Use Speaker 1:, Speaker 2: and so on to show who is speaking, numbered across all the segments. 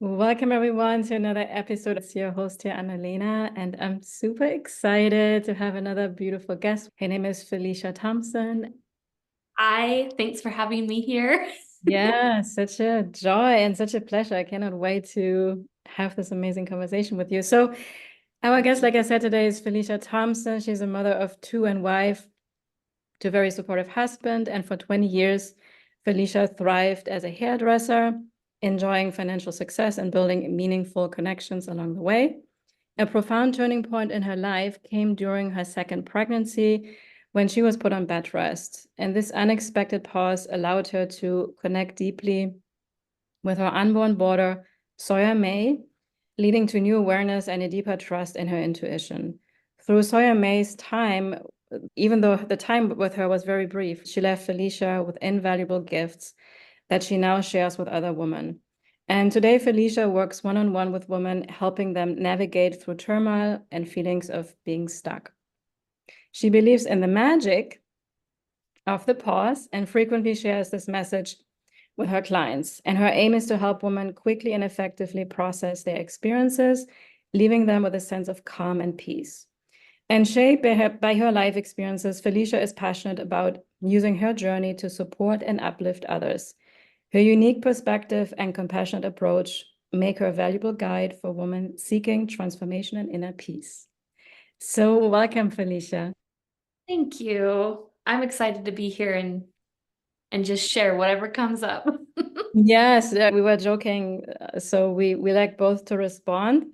Speaker 1: Welcome everyone to another episode. It's your host here, Annalena, and I'm super excited to have another beautiful guest. Her name is Phalecia Thompson.
Speaker 2: Hi, thanks for having me here.
Speaker 1: Yeah, such a joy and such a pleasure. I cannot wait to have this amazing conversation with you. So, our guest, like I said, today is Phalecia Thompson. She's a mother of two and wife to a very supportive husband. And for 20 years, Phalecia thrived as a hairdresser, enjoying financial success and building meaningful connections along the way. A profound turning point in her life came during her second pregnancy when she was put on bed rest. And this unexpected pause allowed her to connect deeply with her unborn daughter, Sawyer May, leading to new awareness and a deeper trust in her intuition. Through Sawyer May's time, even though the time with her was very brief, she left Phalecia with invaluable gifts that she now shares with other women. And today, Phalecia works one-on-one with women, helping them navigate through turmoil and feelings of being stuck. She believes in the magic of the pause and frequently shares this message with her clients. And her aim is to help women quickly and effectively process their experiences, leaving them with a sense of calm and peace. And shaped by her life experiences, Phalecia is passionate about using her journey to support and uplift others. Her unique perspective and compassionate approach make her a valuable guide for women seeking transformation and inner peace. So welcome, Phalecia.
Speaker 2: Thank you. I'm excited to be here and just share whatever comes up.
Speaker 1: Yes, we were joking. So we like both to respond.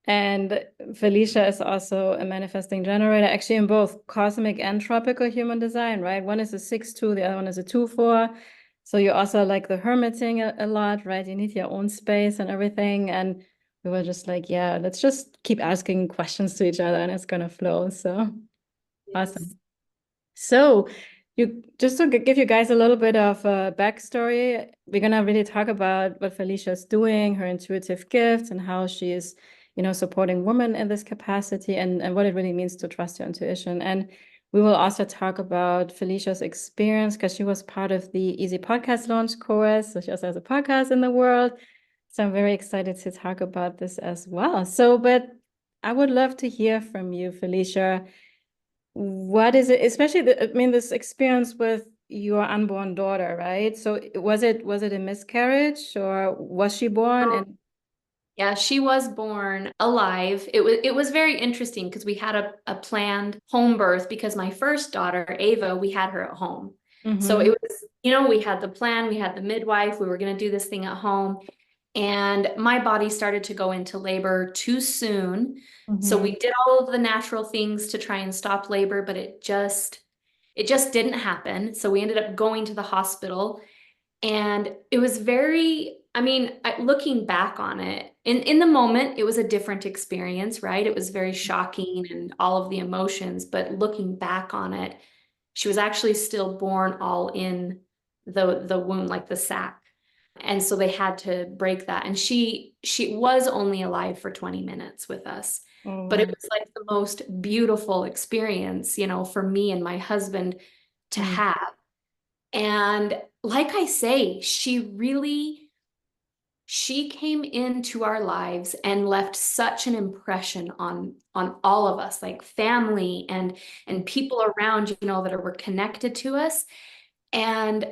Speaker 1: And Phalecia is also a manifesting generator, actually in both cosmic and tropical human design, right? One is a 6-2, the other one is a 2-4. So you also like the hermiting a lot, right? You need your own space and everything. And we were just like, yeah, let's just keep asking questions to each other and it's gonna flow. So
Speaker 2: Yes.
Speaker 1: awesome. So you just to give you guys a little bit of a backstory, we're gonna really talk about what Phalecia is doing, her intuitive gifts, and how she is, supporting women in this capacity and what it really means to trust your intuition. And we will also talk about Phalecia's experience because she was part of the Easy Podcast launch course. So she also has a podcast in the world. So I'm very excited to talk about this as well. So, but I would love to hear from you, Phalecia. What is it, especially this experience with your unborn daughter, right? So was it a miscarriage or was she born?
Speaker 2: Oh,
Speaker 1: And
Speaker 2: yeah, she was born alive. It was very interesting because we had a planned home birth because my first daughter, Ava, we had her at home. So it
Speaker 1: mm-hmm,
Speaker 2: was, we had the plan, we had the midwife, we were going to do this thing at home. And my body started to go into labor too soon. So
Speaker 1: mm-hmm,
Speaker 2: we did all of the natural things to try and stop labor, but it just didn't happen. So we ended up going to the hospital and it was looking back on it, in the moment, it was a different experience, right? It was very shocking and all of the emotions, but looking back on it, she was actually still born all in the womb, like the sac. And so they had to break that. And she was only alive for 20 minutes with us.
Speaker 1: oh
Speaker 2: But it
Speaker 1: wow.
Speaker 2: was like the most beautiful experience, for me and my husband to
Speaker 1: Mm,
Speaker 2: have. And like I say, she came into our lives and left such an impression on all of us, like family and people around, that were connected to us. And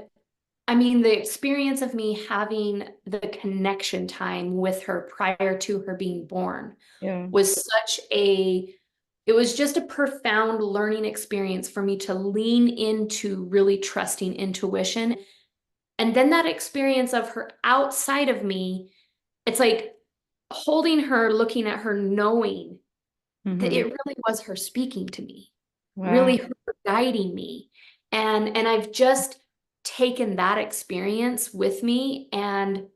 Speaker 2: I mean, the experience of me having the connection time with her prior to her being born
Speaker 1: yeah.
Speaker 2: was it was just a profound learning experience for me to lean into really trusting intuition. And then that experience of her outside of me, it's like holding her, looking at her, knowing that
Speaker 1: Mm-hmm.
Speaker 2: it really was her speaking to me,
Speaker 1: Wow.
Speaker 2: really her guiding me. And I've just taken that experience with me, and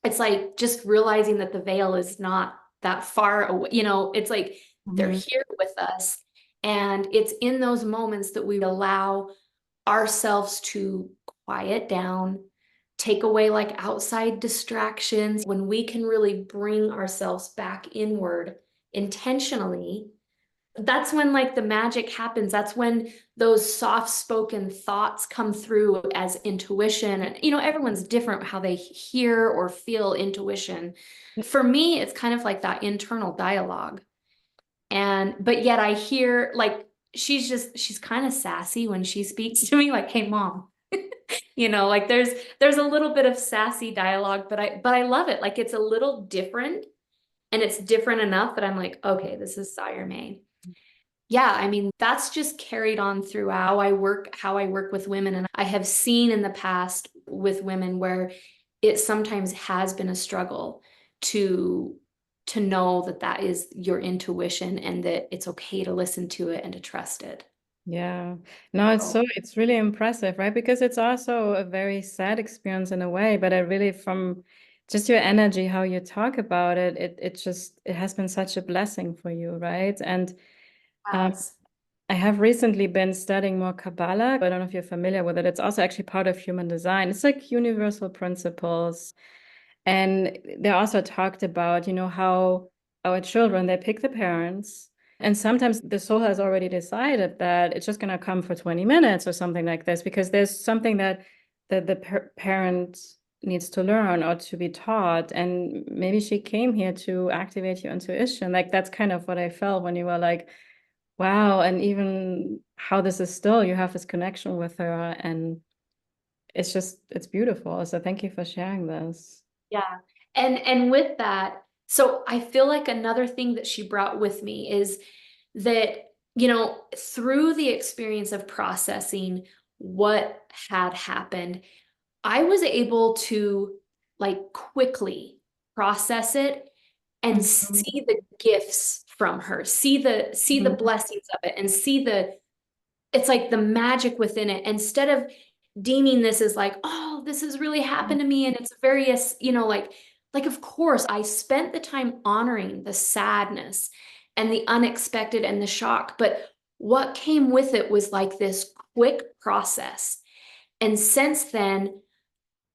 Speaker 2: it's like just realizing that the veil is not that far away. It's like they're
Speaker 1: Mm-hmm.
Speaker 2: here with us. And it's in those moments that we allow ourselves to quiet down, take away like outside distractions, when we can really bring ourselves back inward intentionally. that's when like the magic happens. That's when those soft spoken thoughts come through as intuition. And, you know, everyone's different how they hear or feel intuition. For me, it's kind of like that internal dialogue. And, but yet I hear like, she's kind of sassy when she speaks to me, like, hey, mom. You know, like there's a little bit of sassy dialogue, but I love it. Like it's a little different and it's different enough that I'm like, okay, this is Sawyer May. Yeah, I mean, that's just carried on throughout how I work with women. And I have seen in the past with women where it sometimes has been a struggle to to know that that is your intuition and that it's okay to listen to it and to trust it.
Speaker 1: Yeah. No, it's really impressive, right? Because it's also a very sad experience in a way, but I really from just your energy, how you talk about it, it has been such a blessing for you, right? And
Speaker 2: Yes.
Speaker 1: I have recently been studying more Kabbalah. I don't know if you're familiar with it. It's also actually part of human design. It's like universal principles. And they also talked about, how our children, they pick the parents. And sometimes the soul has already decided that it's just going to come for 20 minutes or something like this, because there's something that the parent needs to learn or to be taught. And maybe she came here to activate your intuition. Like that's kind of what I felt when you were like, wow. And even how this is still, you have this connection with her. And it's beautiful. So thank you for sharing this.
Speaker 2: Yeah. And with that, so I feel like another thing that she brought with me is that, you know, through the experience of processing what had happened, I was able to like quickly process it and
Speaker 1: Mhm.
Speaker 2: see the gifts from her, see the
Speaker 1: Mhm.
Speaker 2: blessings of it and see the it's like the magic within it instead of deeming this as like, oh, this has really happened to me and it's various, you know, like of course I spent the time honoring the sadness and the unexpected and the shock, but what came with it was like this quick process. And since then,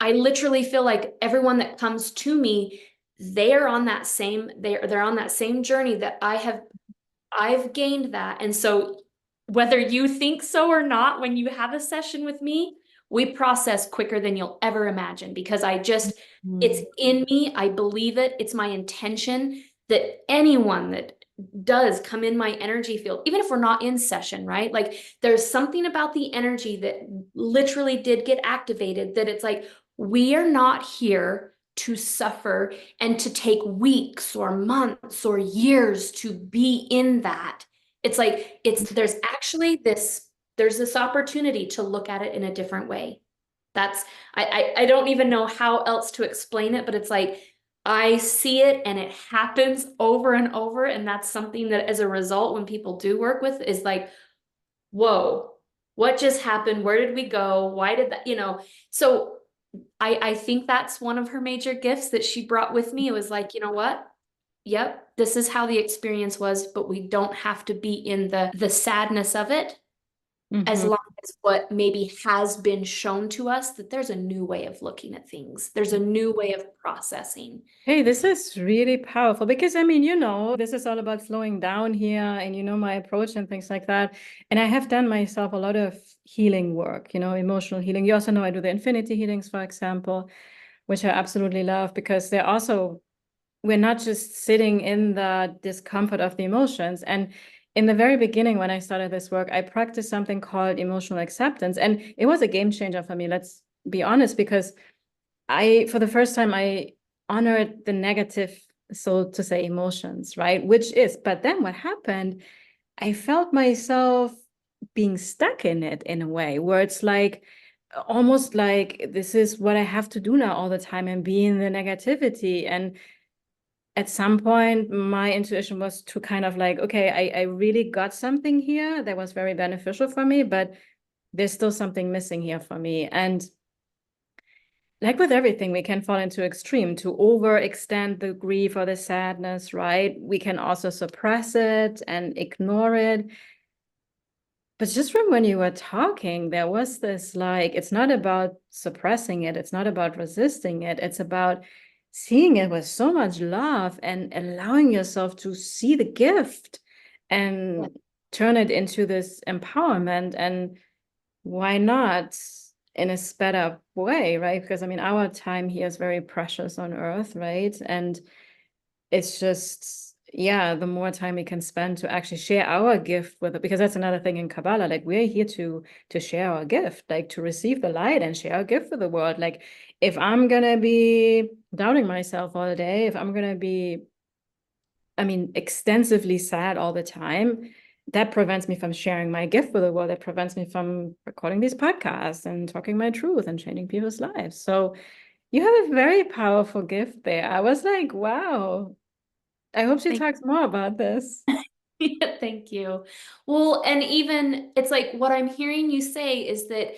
Speaker 2: I literally feel like everyone that comes to me, they're on that same they're on that same journey that I've gained that. And so whether you think so or not, when you have a session with me, we process quicker than you'll ever imagine because it's
Speaker 1: Mhm.
Speaker 2: in me. I believe it. It's my intention that anyone that does come in my energy field, even if we're not in session, right? Like there's something about the energy that literally did get activated that it's like, we are not here to suffer and to take weeks or months or years to be in that. It's like there's actually there's this opportunity to look at it in a different way. That's I don't even know how else to explain it, but it's like I see it and it happens over and over. And that's something that as a result, when people do work with is like, whoa, what just happened? Where did we go? Why did that, you know? So I think that's one of her major gifts that she brought with me. It was like, you know what? Yep, this is how the experience was, but we don't have to be in the sadness of it as
Speaker 1: Mhm.
Speaker 2: long as what maybe has been shown to us that there's a new way of looking at things. There's a new way of processing.
Speaker 1: Hey, this is really powerful because I mean, this is all about slowing down here and my approach and things like that. And I have done myself a lot of healing work, emotional healing. You also know I do the infinity healings, for example, which I absolutely love because we're not just sitting in the discomfort of the emotions. And in the very beginning, when I started this work, I practiced something called emotional acceptance. And it was a game changer for me, let's be honest, because for the first time, I honored the negative, so to say, emotions, right? But then what happened, I felt myself being stuck in it in a way where it's like, almost like this is what I have to do now all the time and be in the negativity. And at some point, my intuition was to kind of like, okay, I really got something here that was very beneficial for me, but there's still something missing here for me. And like with everything, we can fall into extreme to overextend the grief or the sadness, right? We can also suppress it and ignore it. But just from when you were talking, there was this like, it's not about suppressing it, it's not about resisting it, it's about seeing it with so much love and allowing yourself to see the gift and turn it into this empowerment. And why not in a sped up way, right? Because I mean, our time here is very precious on Earth, right? And it's just, yeah, the more time we can spend to actually share our gift with it, because that's another thing in Kabbalah, like we're here to share our gift, like to receive the light and share our gift with the world. Like if I'm gonna be doubting myself all day, if I'm gonna be, I mean, extensively sad all the time, that prevents me from sharing my gift with the world. That prevents me from recording these podcasts and talking my truth and changing people's lives. So you have a very powerful gift there. I was like, wow, I hope she
Speaker 2: Thank
Speaker 1: talks more about this.
Speaker 2: Thank you. Well, and even it's like what I'm hearing you say is that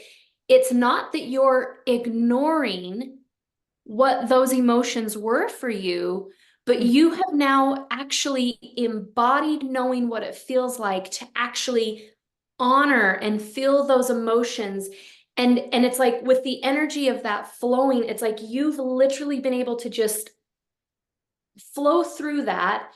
Speaker 2: it's not that you're ignoring what those emotions were for you, but you have now actually embodied knowing what it feels like to actually honor and feel those emotions. And it's like with the energy of that flowing, it's like you've literally been able to just flow through that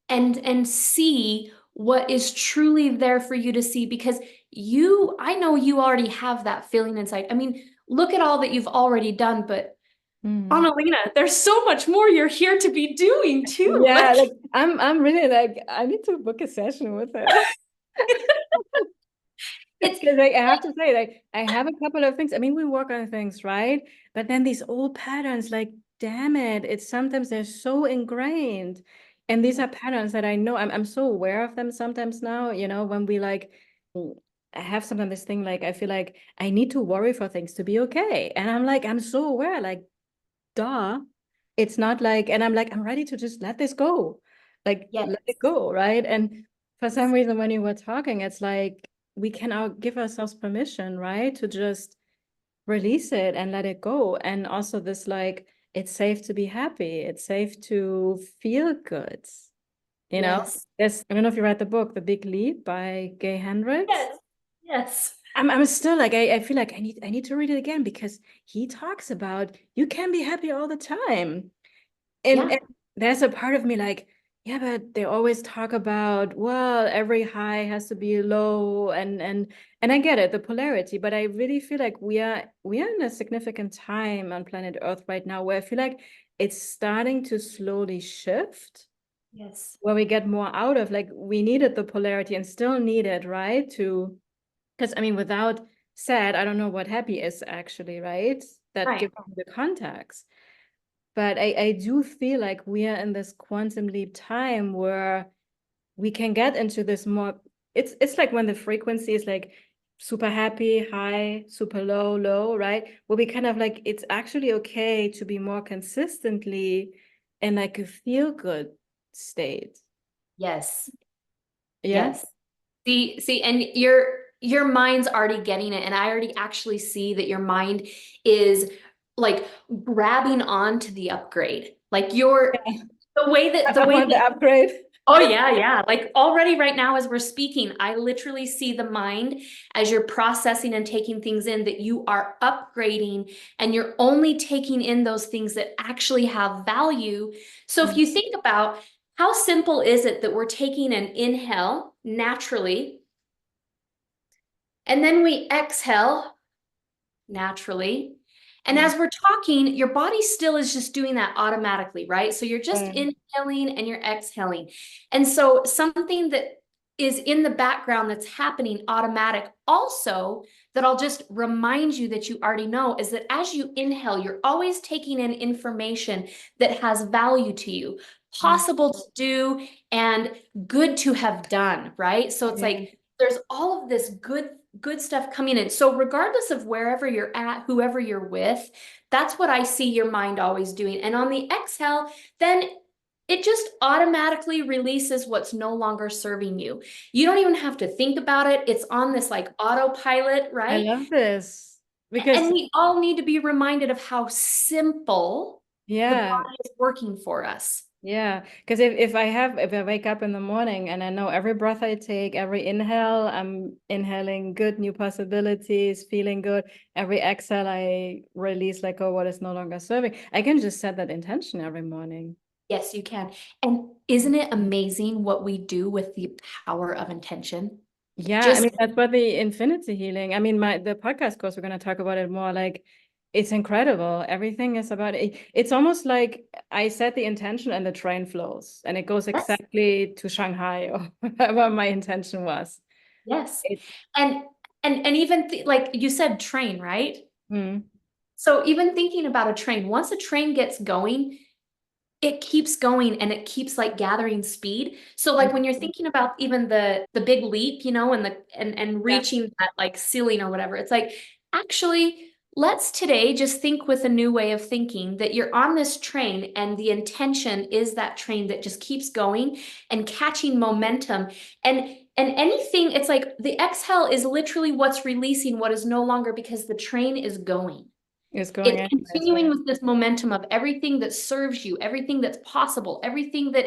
Speaker 2: and see what is truly there for you to see, because I know you already have that feeling inside. I mean, look at all that you've already done, but
Speaker 1: Mm.
Speaker 2: Annalena, there's so much more you're here to be doing too.
Speaker 1: Yeah,
Speaker 2: Like,
Speaker 1: like I'm really like I need to book a session with her.
Speaker 2: it's
Speaker 1: Because like I have to say, like I have a couple of things. I mean, we work on things, right? But then these old patterns, like, damn it, it's sometimes they're so ingrained. And these are patterns that I know I'm so aware of them sometimes now, when we like I have sometimes this thing like I feel like I need to worry for things to be okay. And I'm like, I'm so aware, like, duh. It's not like, and I'm like, I'm ready to just let this go. Like,
Speaker 2: yes,
Speaker 1: let it go, right? And for some reason, when you were talking, it's like we can now give ourselves permission, right? To just release it and let it go. And also this like, it's safe to be happy. It's safe to feel good. You know,
Speaker 2: yes,
Speaker 1: I don't know if you read the book, The Big Leap by Gay Hendricks.
Speaker 2: yes, yes,
Speaker 1: I'm still like I feel like I need to read it again because he talks about you can be happy all the time. And,
Speaker 2: yeah,
Speaker 1: and there's a part of me like, yeah, but they always talk about, well, every high has to be low and I get it, the polarity, but I really feel like we are in a significant time on planet Earth right now where I feel like it's starting to slowly shift,
Speaker 2: yes,
Speaker 1: where we get more out of like we needed the polarity and still need it, right? Because I mean, without sad, I don't know what happy is actually, right? That
Speaker 2: right,
Speaker 1: gives you the context. But I do feel like we are in this quantum leap time where we can get into this more. It's like when the frequency is like super happy, high, super low, low, right? Where we kind of like it's actually okay to be more consistently in like a feel good state.
Speaker 2: yes,
Speaker 1: Yeah.
Speaker 2: yes. See, and your mind's already getting it, and I already actually see that your mind is like grabbing onto the upgrade. Like
Speaker 1: Yeah.
Speaker 2: the
Speaker 1: I
Speaker 2: way
Speaker 1: want the
Speaker 2: that
Speaker 1: upgrade.
Speaker 2: oh yeah, yeah. Like already right now as we're speaking, I literally see the mind as you're processing and taking things in that you are upgrading and you're only taking in those things that actually have value. So if
Speaker 1: Mm.
Speaker 2: you think about how simple is it that we're taking an inhale naturally and then we exhale naturally. And
Speaker 1: Mm.
Speaker 2: as we're talking, your body still is just doing that automatically, right? So you're just
Speaker 1: Yeah.
Speaker 2: inhaling and you're exhaling. And so something that is in the background that's happening automatic also that I'll just remind you that you already know is that as you inhale, you're always taking in information that has value to you,
Speaker 1: Mm.
Speaker 2: possible to do and good to have done, right? So it's
Speaker 1: Yeah.
Speaker 2: like there's all of this good stuff coming in. So regardless of wherever you're at, whoever you're with, that's what I see your mind always doing. And on the exhale, then it just automatically releases what's no longer serving you. You don't even have to think about it. It's on this like autopilot,
Speaker 1: I
Speaker 2: right?
Speaker 1: love this because
Speaker 2: And we all need to be reminded of how simple the
Speaker 1: yeah.
Speaker 2: body is working for us.
Speaker 1: Yeah, because if I wake up in the morning and I know every breath I take, every inhale, I'm inhaling good new possibilities, feeling good. Every exhale, I release like, oh, what is no longer serving. I can just set that intention every morning.
Speaker 2: Yes, you can. And isn't it amazing what we do with the power of intention?
Speaker 1: Yeah, I
Speaker 2: Just
Speaker 1: mean that's what the infinity healing. I mean, the podcast course, we're going to talk about it more. Like, it's incredible. Everything is about it. It's almost like I set the intention and the train flows, and it goes
Speaker 2: yes,
Speaker 1: exactly to Shanghai or whatever my intention was.
Speaker 2: yes.
Speaker 1: It,
Speaker 2: And and even like you said, train, right?
Speaker 1: mm,
Speaker 2: So even thinking about a train, once a train gets going, it keeps going and it keeps like gathering speed. So like when you're thinking about even the big leap, you know, and the and
Speaker 1: yeah,
Speaker 2: reaching that like ceiling or whatever, it's like actually let's today just think with a new way of thinking that you're on this train and the intention is that train that just keeps going and catching momentum and anything it's like the exhale is literally what's releasing what is no longer because the train is going.
Speaker 1: it's going
Speaker 2: It's
Speaker 1: anyways,
Speaker 2: continuing
Speaker 1: right?
Speaker 2: with this momentum of everything that serves you, everything that's possible, everything that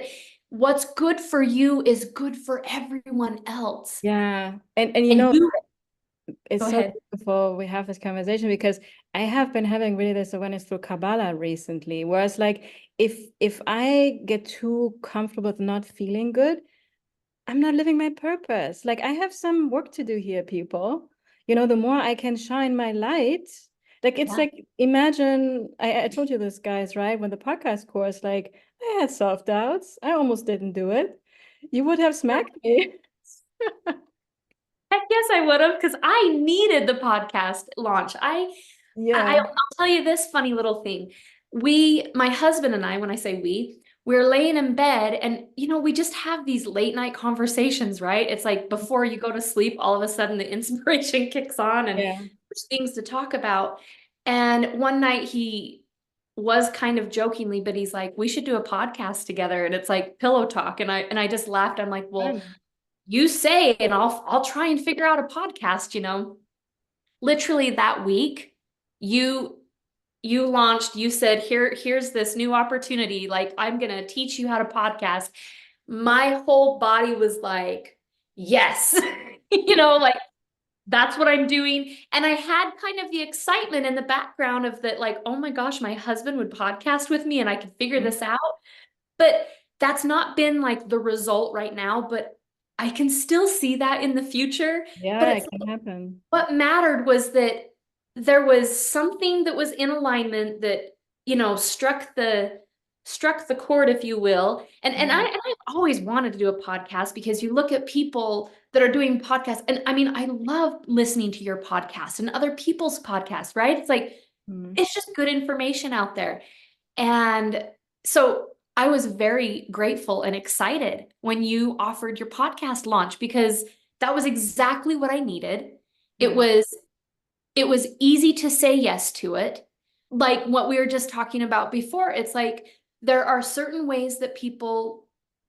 Speaker 2: what's good for you is good for everyone else.
Speaker 1: Yeah, and you
Speaker 2: And
Speaker 1: know,
Speaker 2: you go
Speaker 1: it's so
Speaker 2: ahead.
Speaker 1: beautiful we have this conversation because I have been having really this awareness through Kabbalah recently, where it's like if I get too comfortable with not feeling good, I'm not living my purpose. Like, I have some work to do here, people. You know, the more I can shine my light, like it's
Speaker 2: Yeah.
Speaker 1: like imagine I told you this, guys, right? When the podcast course, like I had self-doubts. I almost didn't do it. You would have smacked me.
Speaker 2: Heck yes, I would have because I needed the podcast launch.
Speaker 1: Yeah.
Speaker 2: I'll tell you this funny little thing. My husband and I, when I say we're laying in bed and, you know, we just have these late night conversations, right? It's like before you go to sleep, all of a sudden the inspiration kicks on and
Speaker 1: Yeah.
Speaker 2: there's things to talk about. And one night he was kind of jokingly, but he's like, we should do a podcast together. And it's like pillow talk. And I just laughed. I'm like, well,
Speaker 1: Fun.
Speaker 2: you say, and I'll try and figure out a podcast, you know. Literally that week, you you launched, you said, here's this new opportunity. Like, I'm gonna teach you how to podcast. My whole body was like, yes, you know, like that's what I'm doing. And I had kind of the excitement in the background of that, like, oh my gosh, my husband would podcast with me and I could figure
Speaker 1: Mhm.
Speaker 2: this out. But that's not been like the result right now, but I can still see that in the future. But
Speaker 1: Yeah,
Speaker 2: it's
Speaker 1: it can happen.
Speaker 2: what mattered was that there was something that was in alignment that, you know, struck the chord, if you will.
Speaker 1: Yeah.
Speaker 2: And I've always wanted to do a podcast because you look at people that are doing podcasts, and I mean, I love listening to your podcast and other people's podcasts, right? It's like
Speaker 1: Mm.
Speaker 2: it's just good information out there. And so I was very grateful and excited when you offered your podcast launch because that was exactly what I needed. It
Speaker 1: Yeah.
Speaker 2: was it was easy to say yes to it. Like what we were just talking about before, it's like there are certain ways that people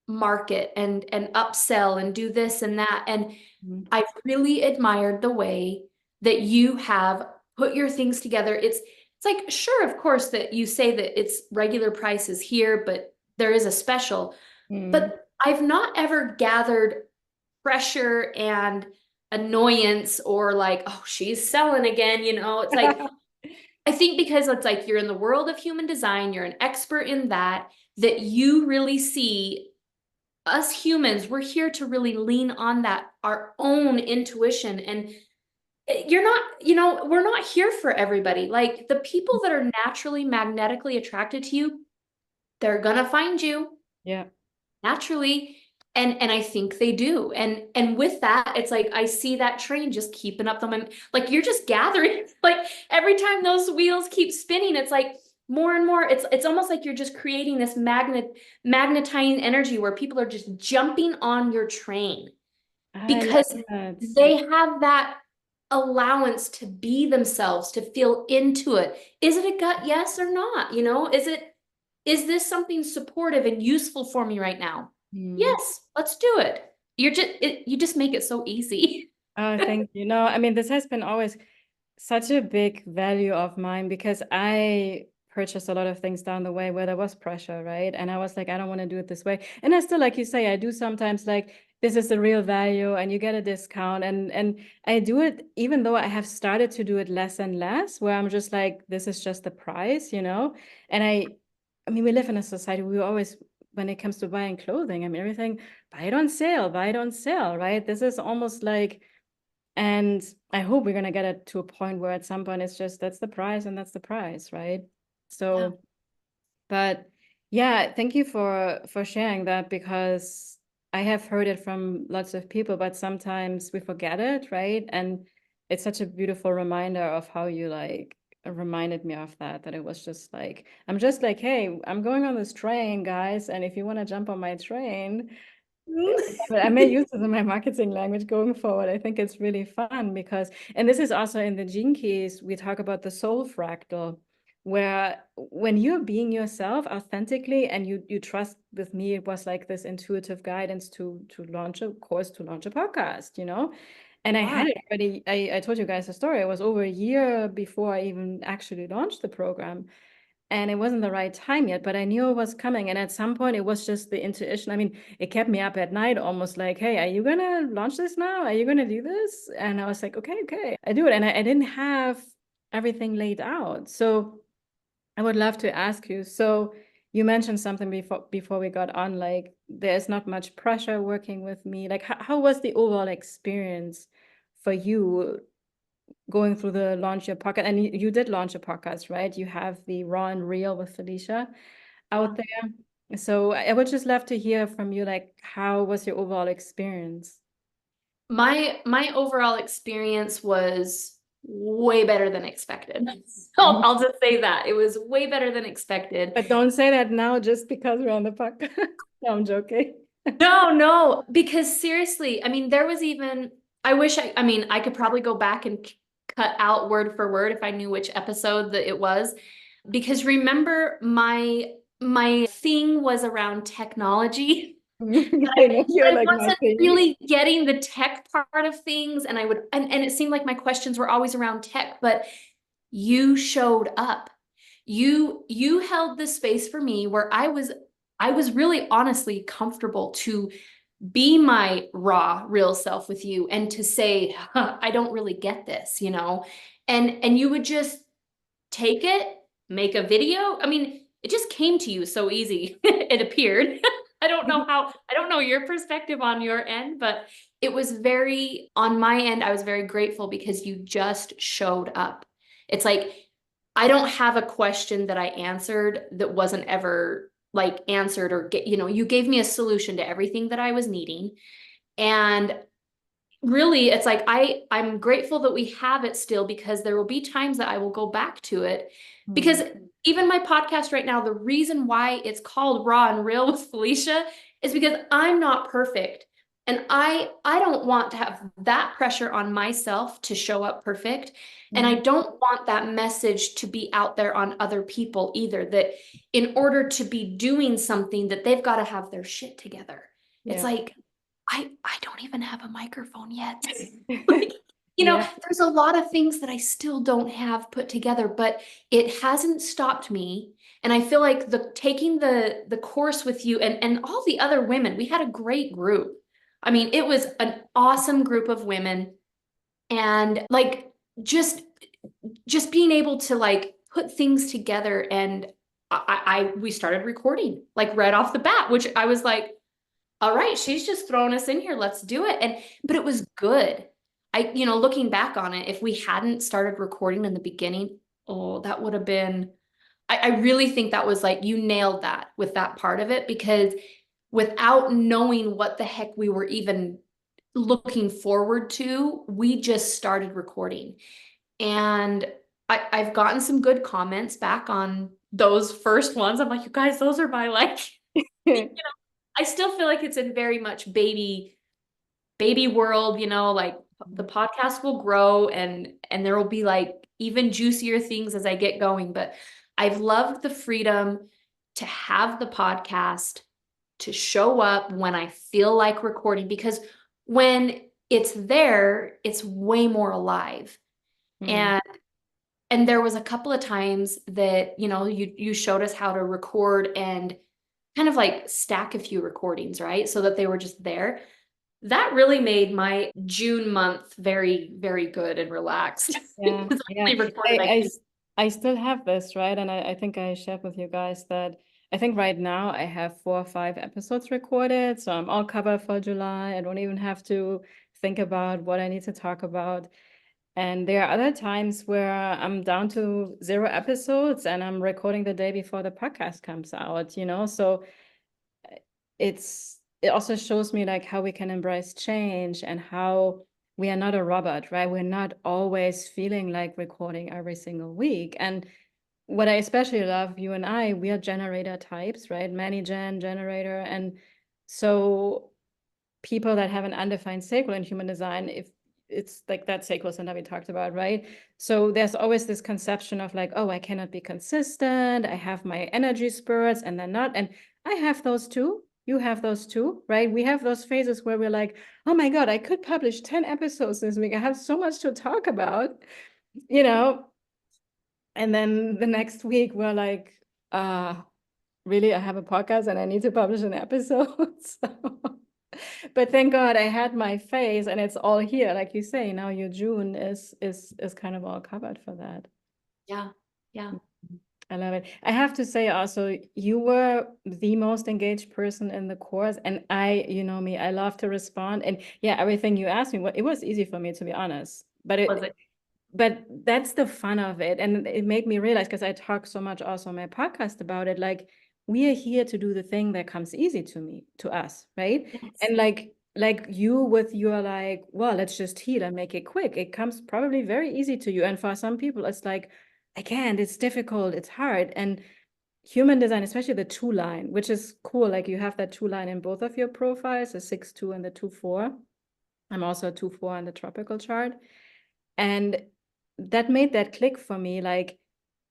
Speaker 2: market and upsell and do this and that. And
Speaker 1: Mm.
Speaker 2: I've really admired the way that you have put your things together. It's like, sure, of course, that you say that it's regular prices here, but there is a special.
Speaker 1: Mm.
Speaker 2: But I've not ever gathered pressure and annoyance or like, oh, she's selling again, you know. It's like I think because it's like you're in the world of human design, you're an expert in that, that you really see us humans, we're here to really lean on that, our own intuition. And you're not, you know, we're not here for everybody. Like the people that are naturally magnetically attracted to you, they're gonna find you
Speaker 1: Yeah.
Speaker 2: naturally. And I think they do. And with that, it's like I see that train just keeping up the like you're just gathering, like every time those wheels keep spinning, it's like more and more. It's almost like you're just creating this magnetizing energy where people are just jumping on your train
Speaker 1: I
Speaker 2: because
Speaker 1: love that.
Speaker 2: they have that allowance to be themselves, to feel into it. Is it a gut yes or not? You know, is this something supportive and useful for me right now?
Speaker 1: Mm.
Speaker 2: Yes, let's do it. You just make it so easy.
Speaker 1: Oh, thank you. No, I mean, this has been always such a big value of mine because I purchased a lot of things down the way where there was pressure, right? And I was like, I don't want to do it this way. And I still, like you say, I do sometimes like this is the real value and you get a discount. And I do it even though I have started to do it less and less, where I'm just like, this is just the price, you know? And I mean, we live in a society, we always when it comes to buying clothing. I mean, everything, buy it on sale, right? This is almost like, and I hope we're going to get it to a point where at some point it's just, that's the price and that's the price, right? So, but yeah, thank you for sharing that, because I have heard it from lots of people, but sometimes we forget it, right? And it's such a beautiful reminder of how you like reminded me of that, that it was just like, I'm just like, hey, I'm going on this train, guys, and if you want to jump on my train, but I may use this in my marketing language going forward. I think it's really fun because, and this is also in the Gene Keys, we talk about the soul fractal, where when you're being yourself authentically and you trust, with me, it was like this intuitive guidance to launch a course, to launch a podcast, you know? And I had it already, I told you guys the story. It was over a year before I even actually launched the program. And it wasn't the right time yet, but I knew it was coming. And at some point, it was just the intuition. I mean, it kept me up at night, almost like, hey, are you going to launch this now? Are you going to do this? And I was like, okay, I do it. And I didn't have everything laid out. So I would love to ask you. So you mentioned something before we got on, like there's not much pressure working with me. Like how was the overall experience for you going through the launch your podcast? And you did launch a podcast, right? You have the Raw and Real with Phalecia out there. So I would just love to hear from you, like, how was your overall experience?
Speaker 2: My overall experience was way better than expected. I'll just say that. It was way better than expected.
Speaker 1: But don't say that now just because we're on the podcast. No, I'm joking.
Speaker 2: No, because seriously, I mean, there was even, I mean, I could probably go back and cut out word for word if I knew which episode that it was. Because remember, my thing was around technology.
Speaker 1: I know you're
Speaker 2: I
Speaker 1: like my
Speaker 2: wasn't
Speaker 1: thing.
Speaker 2: really getting the tech part of things, and and it seemed like my questions were always around tech, but you showed up. You held this space for me where I was really honestly comfortable to be my raw, real self with you and to say, huh, I don't really get this, you know? And you would just take it, make a video. I mean, it just came to you so easy. It appeared. I don't know your perspective on your end, but it was very, on my end, I was very grateful because you just showed up. It's like, I don't have a question that I answered that wasn't ever like answered or get, you gave me a solution to everything that I was needing. And really, it's like I'm grateful that we have it still, because there will be times that I will go back to it. Because even my podcast right now, the reason why it's called Raw and Real with Phalecia is because I'm not perfect. And I don't want to have that pressure on myself to show up perfect. And I don't want that message to be out there on other people either, that in order to be doing something that they've got to have their shit together. It's like, I don't even have a microphone yet. Like, there's a lot of things that I still don't have put together, but it hasn't stopped me. And I feel like taking the course with you and all the other women, we had a great group. I mean, it was an awesome group of women, and like just being able to like put things together. And we started recording like right off the bat, which I was like, all right, she's just throwing us in here. Let's do it. But it was good. Looking back on it, if we hadn't started recording in the beginning, oh, that would have been, I really think that was like, you nailed that with that part of it, because without knowing what the heck we were even looking forward to, we just started recording. And I've gotten some good comments back on those first ones. I'm like, you guys, those are my like, I still feel like it's in very much baby world, like the podcast will grow and there will be like even juicier things as I get going. But I've loved the freedom to have the podcast, to show up when I feel like recording, because when it's there, it's way more alive. And there was a couple of times that, you showed us how to record and kind of like stack a few recordings, right? So that they were just there. That really made my June month very, very good and relaxed.
Speaker 1: Yeah,
Speaker 2: Because
Speaker 1: yeah.
Speaker 2: I recorded,
Speaker 1: I still have this, right? And I think I shared with you guys that I think right now I have 4 or 5 episodes recorded, so I'm all covered for July. I don't even have to think about what I need to talk about. And there are other times where I'm down to 0 episodes and I'm recording the day before the podcast comes out, you know? So it also shows me like how we can embrace change and how we are not a robot, right? We're not always feeling like recording every single week. And what I especially love, you and I, we are generator types, right? Many-gen generator. And so people that have an undefined sacral in human design, if it's like that sacral center we talked about, right? So there's always this conception of like, oh, I cannot be consistent. I have my energy spurts and then not. And I have those too. You have those too, right? We have those phases where we're like, oh my God, I could publish 10 episodes this week. I have so much to talk about, you know? And then the next week we're like, really, I have a podcast and I need to publish an episode. So, but thank God I had my phase and it's all here. Like you say, now your June is kind of all covered for that.
Speaker 2: Yeah. Yeah.
Speaker 1: I love it. I have to say also, you were the most engaged person in the course, and you know me, I love to respond. And yeah, everything you asked me, it was easy for me, to be honest.
Speaker 2: Was it?
Speaker 1: But that's the fun of it. And it made me realize, because I talk so much also on my podcast about it, like we are here to do the thing that comes easy to us, right?
Speaker 2: Yes.
Speaker 1: And like you with your like, well, let's just heal and make it quick. It comes probably very easy to you. And for some people, it's like, I can't, it's difficult, it's hard. And human design, especially the 2 line, which is cool. Like you have that 2 line in both of your profiles, the 6-2 and the 2-4. I'm also a 2-4 in the tropical chart. And that made that click for me. Like,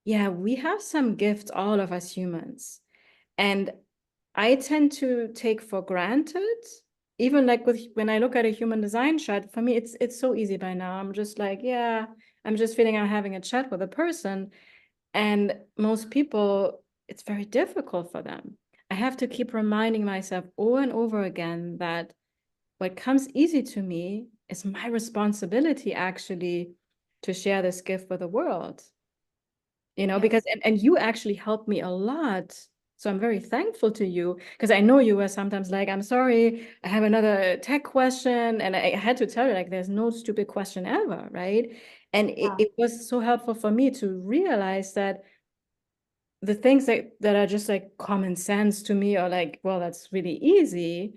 Speaker 1: yeah, we have some gifts, all of us humans. And I tend to take for granted, even like when I look at a human design chart, for me, it's so easy by now. I'm just like, yeah, I'm just feeling I'm having a chat with a person. And most people, it's very difficult for them. I have to keep reminding myself over and over again that what comes easy to me is my responsibility actually to share this gift with the world, you know,
Speaker 2: Yes.
Speaker 1: because, and you actually helped me a lot. So I'm very thankful to you, because I know you were sometimes like, I'm sorry, I have another tech question. And I had to tell you, like, there's no stupid question ever, right? And
Speaker 2: Yeah.
Speaker 1: it was so helpful for me to realize that the things that are just like common sense to me, or like, well, that's really easy,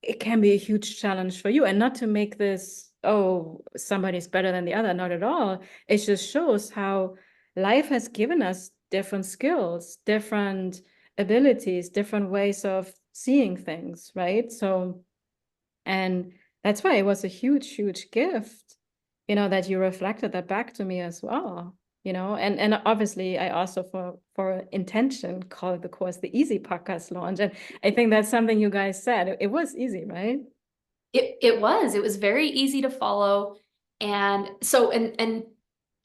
Speaker 1: it can be a huge challenge for you. And not to make this, oh, somebody's better than the other, not at all. It just shows how life has given us different skills, different abilities, different ways of seeing things, right? So, and that's why it was a huge, huge gift, you know, that you reflected that back to me as well. You know, and obviously I also for intention called the course the Easy Podcast Launch. And I think that's something you guys said. It was easy, right?
Speaker 2: It was very easy to follow. And so, and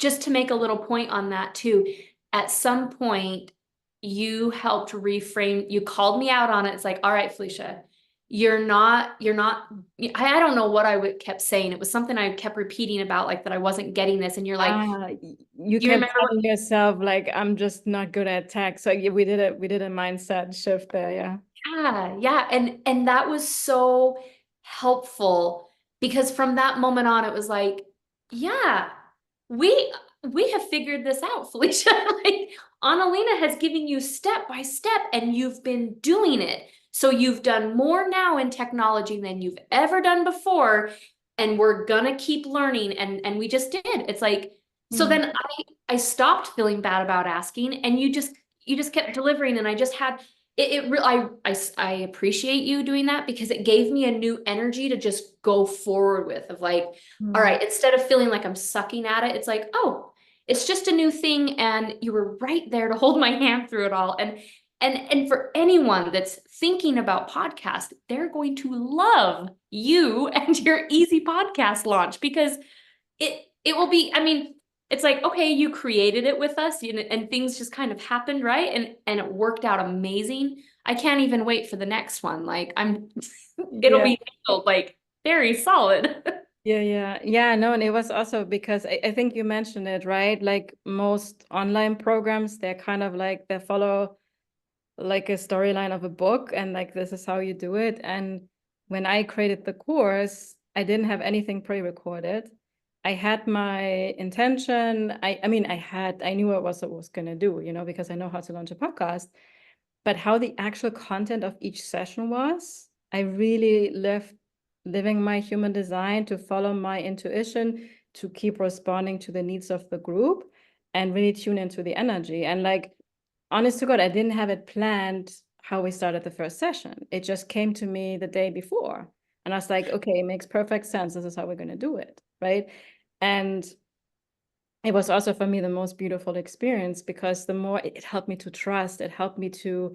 Speaker 2: just to make a little point on that too, at some point you helped reframe, you called me out on it. It's like, all right, Phalecia, you're not, I don't know what kept saying. It was something I kept repeating about, like that I wasn't getting this. And you're like,
Speaker 1: You
Speaker 2: you
Speaker 1: kept
Speaker 2: remember
Speaker 1: telling yourself like, I'm just not good at tech. So yeah, we did a mindset shift there. Yeah.
Speaker 2: Yeah, yeah. And that was so helpful because from that moment on, it was like, yeah, we have figured this out, Phalecia. Like Annalena has given you step by step and you've been doing it. So you've done more now in technology than you've ever done before. And we're gonna keep learning. And we just did. It's like, so
Speaker 1: Mm.
Speaker 2: then I stopped feeling bad about asking and you just kept delivering. And I just had I appreciate you doing that because it gave me a new energy to just go forward with of like, all
Speaker 1: Mm.
Speaker 2: right, instead of feeling like I'm sucking at it, it's like, oh, it's just a new thing. And you were right there to hold my hand through it all. And for anyone that's thinking about podcast, they're going to love you and your easy podcast launch because it will be, I mean, it's like, okay, you created it with us, and things just kind of happened, right? And it worked out amazing. I can't even wait for the next one. Like it'll
Speaker 1: Yeah.
Speaker 2: be handled like very solid.
Speaker 1: Yeah. No, and it was also because I think you mentioned it, right? Like most online programs, they're kind of like they follow like a storyline of a book, and like this is how you do it. And when I created the course, I didn't have anything pre-recorded. I had my intention. I mean, I knew what I was gonna do, you know, because I know how to launch a podcast. But how the actual content of each session was, I really living my human design, to follow my intuition, to keep responding to the needs of the group, and really tune into the energy. And like, honest to God, I didn't have it planned how we started the first session. It just came to me the day before. And I was like, okay, it makes perfect sense. This is how we're going to do it. Right. And it was also for me the most beautiful experience, because the more it helped me to trust, it helped me to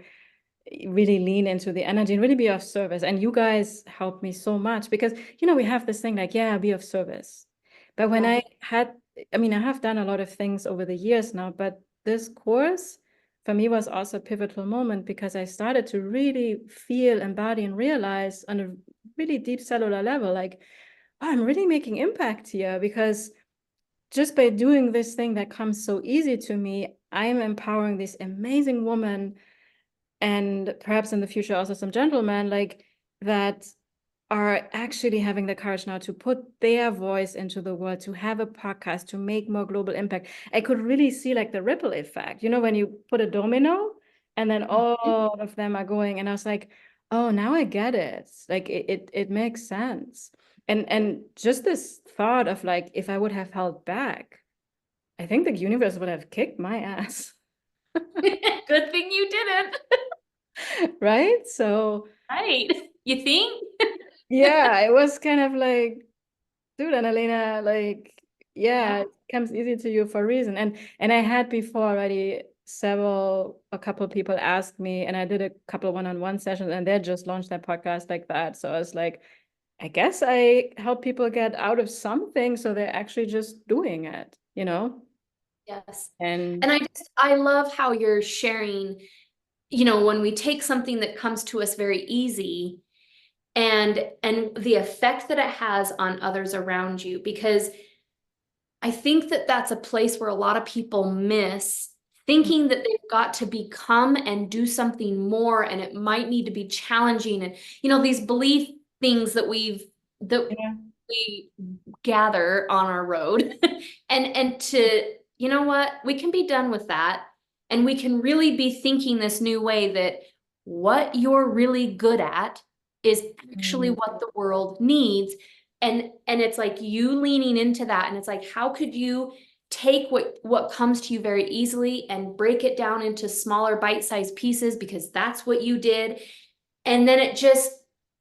Speaker 1: really lean into the energy and really be of service. And you guys helped me so much, because, you know, we have this thing like, yeah, be of service. But when
Speaker 2: Yeah.
Speaker 1: I mean, I have done a lot of things over the years now, but this course for me was also a pivotal moment, because I started to really feel, embody, and realize on a really deep cellular level, like, oh, I'm really making impact here, because just by doing this thing that comes so easy to me, I am empowering this amazing woman, and perhaps in the future also some gentlemen, like, that are actually having the courage now to put their voice into the world, to have a podcast, to make more global impact. I could really see like the ripple effect, you know, when you put a domino and then
Speaker 2: Mhm.
Speaker 1: all of them are going. And I was like, oh, now I get it. Like it makes sense. And just this thought of like, if I would have held back, I think the universe would have kicked my ass.
Speaker 2: Good thing you didn't.
Speaker 1: Right? So
Speaker 2: Right. You think?
Speaker 1: yeah, it was kind of like, dude, Annalena, like, yeah,
Speaker 2: Yeah.
Speaker 1: it comes easy to you for a reason. And I had before already a couple of people asked me, and I did a couple of one-on-one sessions, and they just launched their podcast like that. So I was like, I guess I help people get out of something, so they're actually just doing it, you know?
Speaker 2: Yes.
Speaker 1: And
Speaker 2: And I love how you're sharing, you know, when we take something that comes to us very easy and the effect that it has on others around you, because I think that that's a place where a lot of people miss, thinking that they've got to become and do something more, and it might need to be challenging, and you know, these belief things that
Speaker 1: yeah.
Speaker 2: we gather on our road. And to, you know what, we can be done with that, and we can really be thinking this new way that what you're really good at is actually
Speaker 1: Mm.
Speaker 2: what the world needs. And it's like you leaning into that, and it's like, how could you take what comes to you very easily and break it down into smaller bite-sized pieces, because that's what you did. And then it just,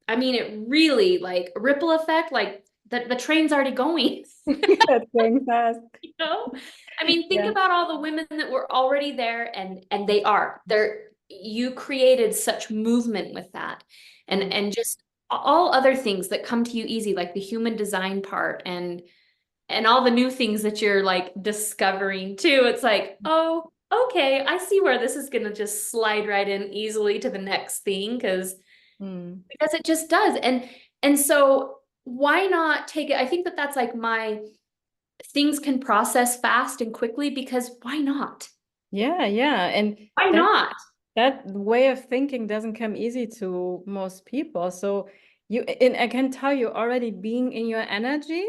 Speaker 2: I mean, it really like ripple effect, like the train's already going.
Speaker 1: Yeah, it's going fast.
Speaker 2: You know, I mean, think
Speaker 1: Yeah.
Speaker 2: about all the women that were already there, and they're you created such movement with that,
Speaker 1: Mm.
Speaker 2: and just all other things that come to you easy, like the human design part, and all the new things that you're like discovering too. It's like, oh, okay, I see where this is gonna just slide right in easily to the next thing,
Speaker 1: Mm.
Speaker 2: because it just does. And so why not take it? I think that that's like my things can process fast and quickly, because why not?
Speaker 1: Yeah, yeah. And
Speaker 2: Why
Speaker 1: that
Speaker 2: not?
Speaker 1: that way of thinking doesn't come easy to most people. So and I can tell you already, being in your energy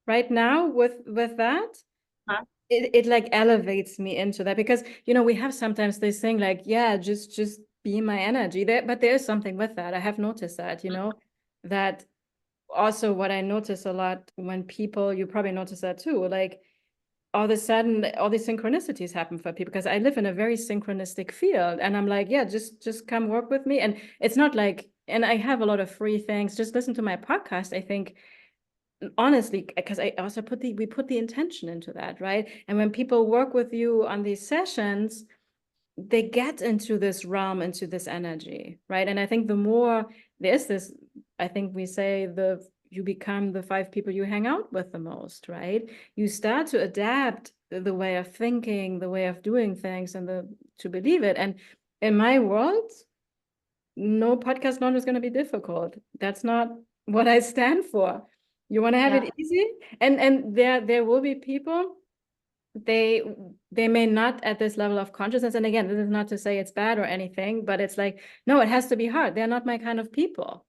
Speaker 1: right now with that,
Speaker 2: Huh?
Speaker 1: it like elevates me into that, because you know, we have sometimes this thing like, yeah, just be my energy there, but there's something with that. I have noticed that, you know, that also what I notice a lot when people, you probably notice that too, like all of a sudden all these synchronicities happen for people, because I live in a very synchronistic field, and I'm like, yeah, just come work with me. And it's not like, and I have a lot of free things, just listen to my podcast. I think honestly, because I also we put the intention into that, right? And when people work with you on these sessions, they get into this realm, into this energy, right? And I think the more there's this, I think we say you become the 5 people you hang out with the most, right? You start to adapt the way of thinking, the way of doing things, and to believe it. And in my world, no podcast launch is going to be difficult. That's not what I stand for. You want to have
Speaker 2: Yeah.
Speaker 1: it easy, and there will be people. they they may not at this level of consciousness. And again, this is not to say it's bad or anything, but it's like, no, it has to be hard. They're not my kind of people,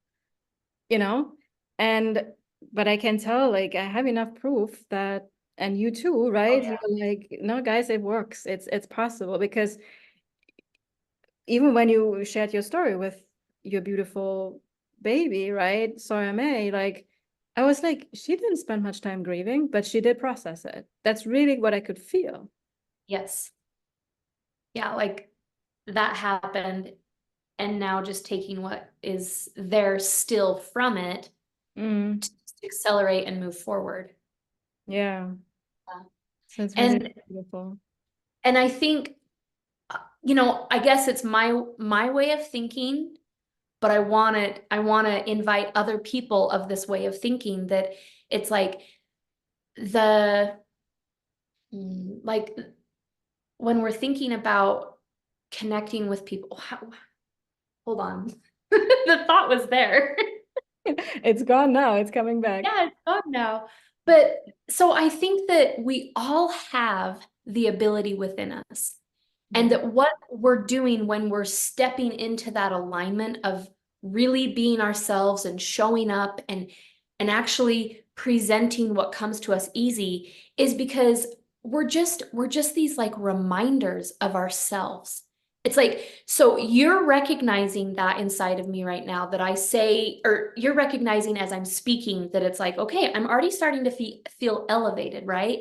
Speaker 1: you know? And but I can tell, like, I have enough proof that, and you too,
Speaker 2: Oh,
Speaker 1: right?
Speaker 2: yeah.
Speaker 1: You're like, no, guys, it works. It's possible. Because even when you shared your story with your beautiful baby, right? Sawyer May, like, I was like, she didn't spend much time grieving, but she did process it. That's really what I could feel.
Speaker 2: Yes. Yeah, like that happened. And now just taking what is there still from it
Speaker 1: Mm,
Speaker 2: to accelerate and move forward.
Speaker 1: yeah.
Speaker 2: Yeah.
Speaker 1: So it's really
Speaker 2: And
Speaker 1: beautiful.
Speaker 2: I think, I guess it's my way of thinking, but I want to invite other people of this way of thinking, that it's like the like when we're thinking about connecting with people. Hold on. The thought was there.
Speaker 1: It's gone now. It's coming back.
Speaker 2: Yeah, it's gone now. But so I think that we all have the ability within us. And
Speaker 1: Mm.
Speaker 2: that what we're doing when we're stepping into that alignment of really being ourselves and showing up and actually presenting what comes to us easy is because we're just these like reminders of ourselves. It's like, so you're recognizing that inside of me right now, that I say, or you're recognizing as I'm speaking that it's like, okay, I'm already starting to feel elevated, right?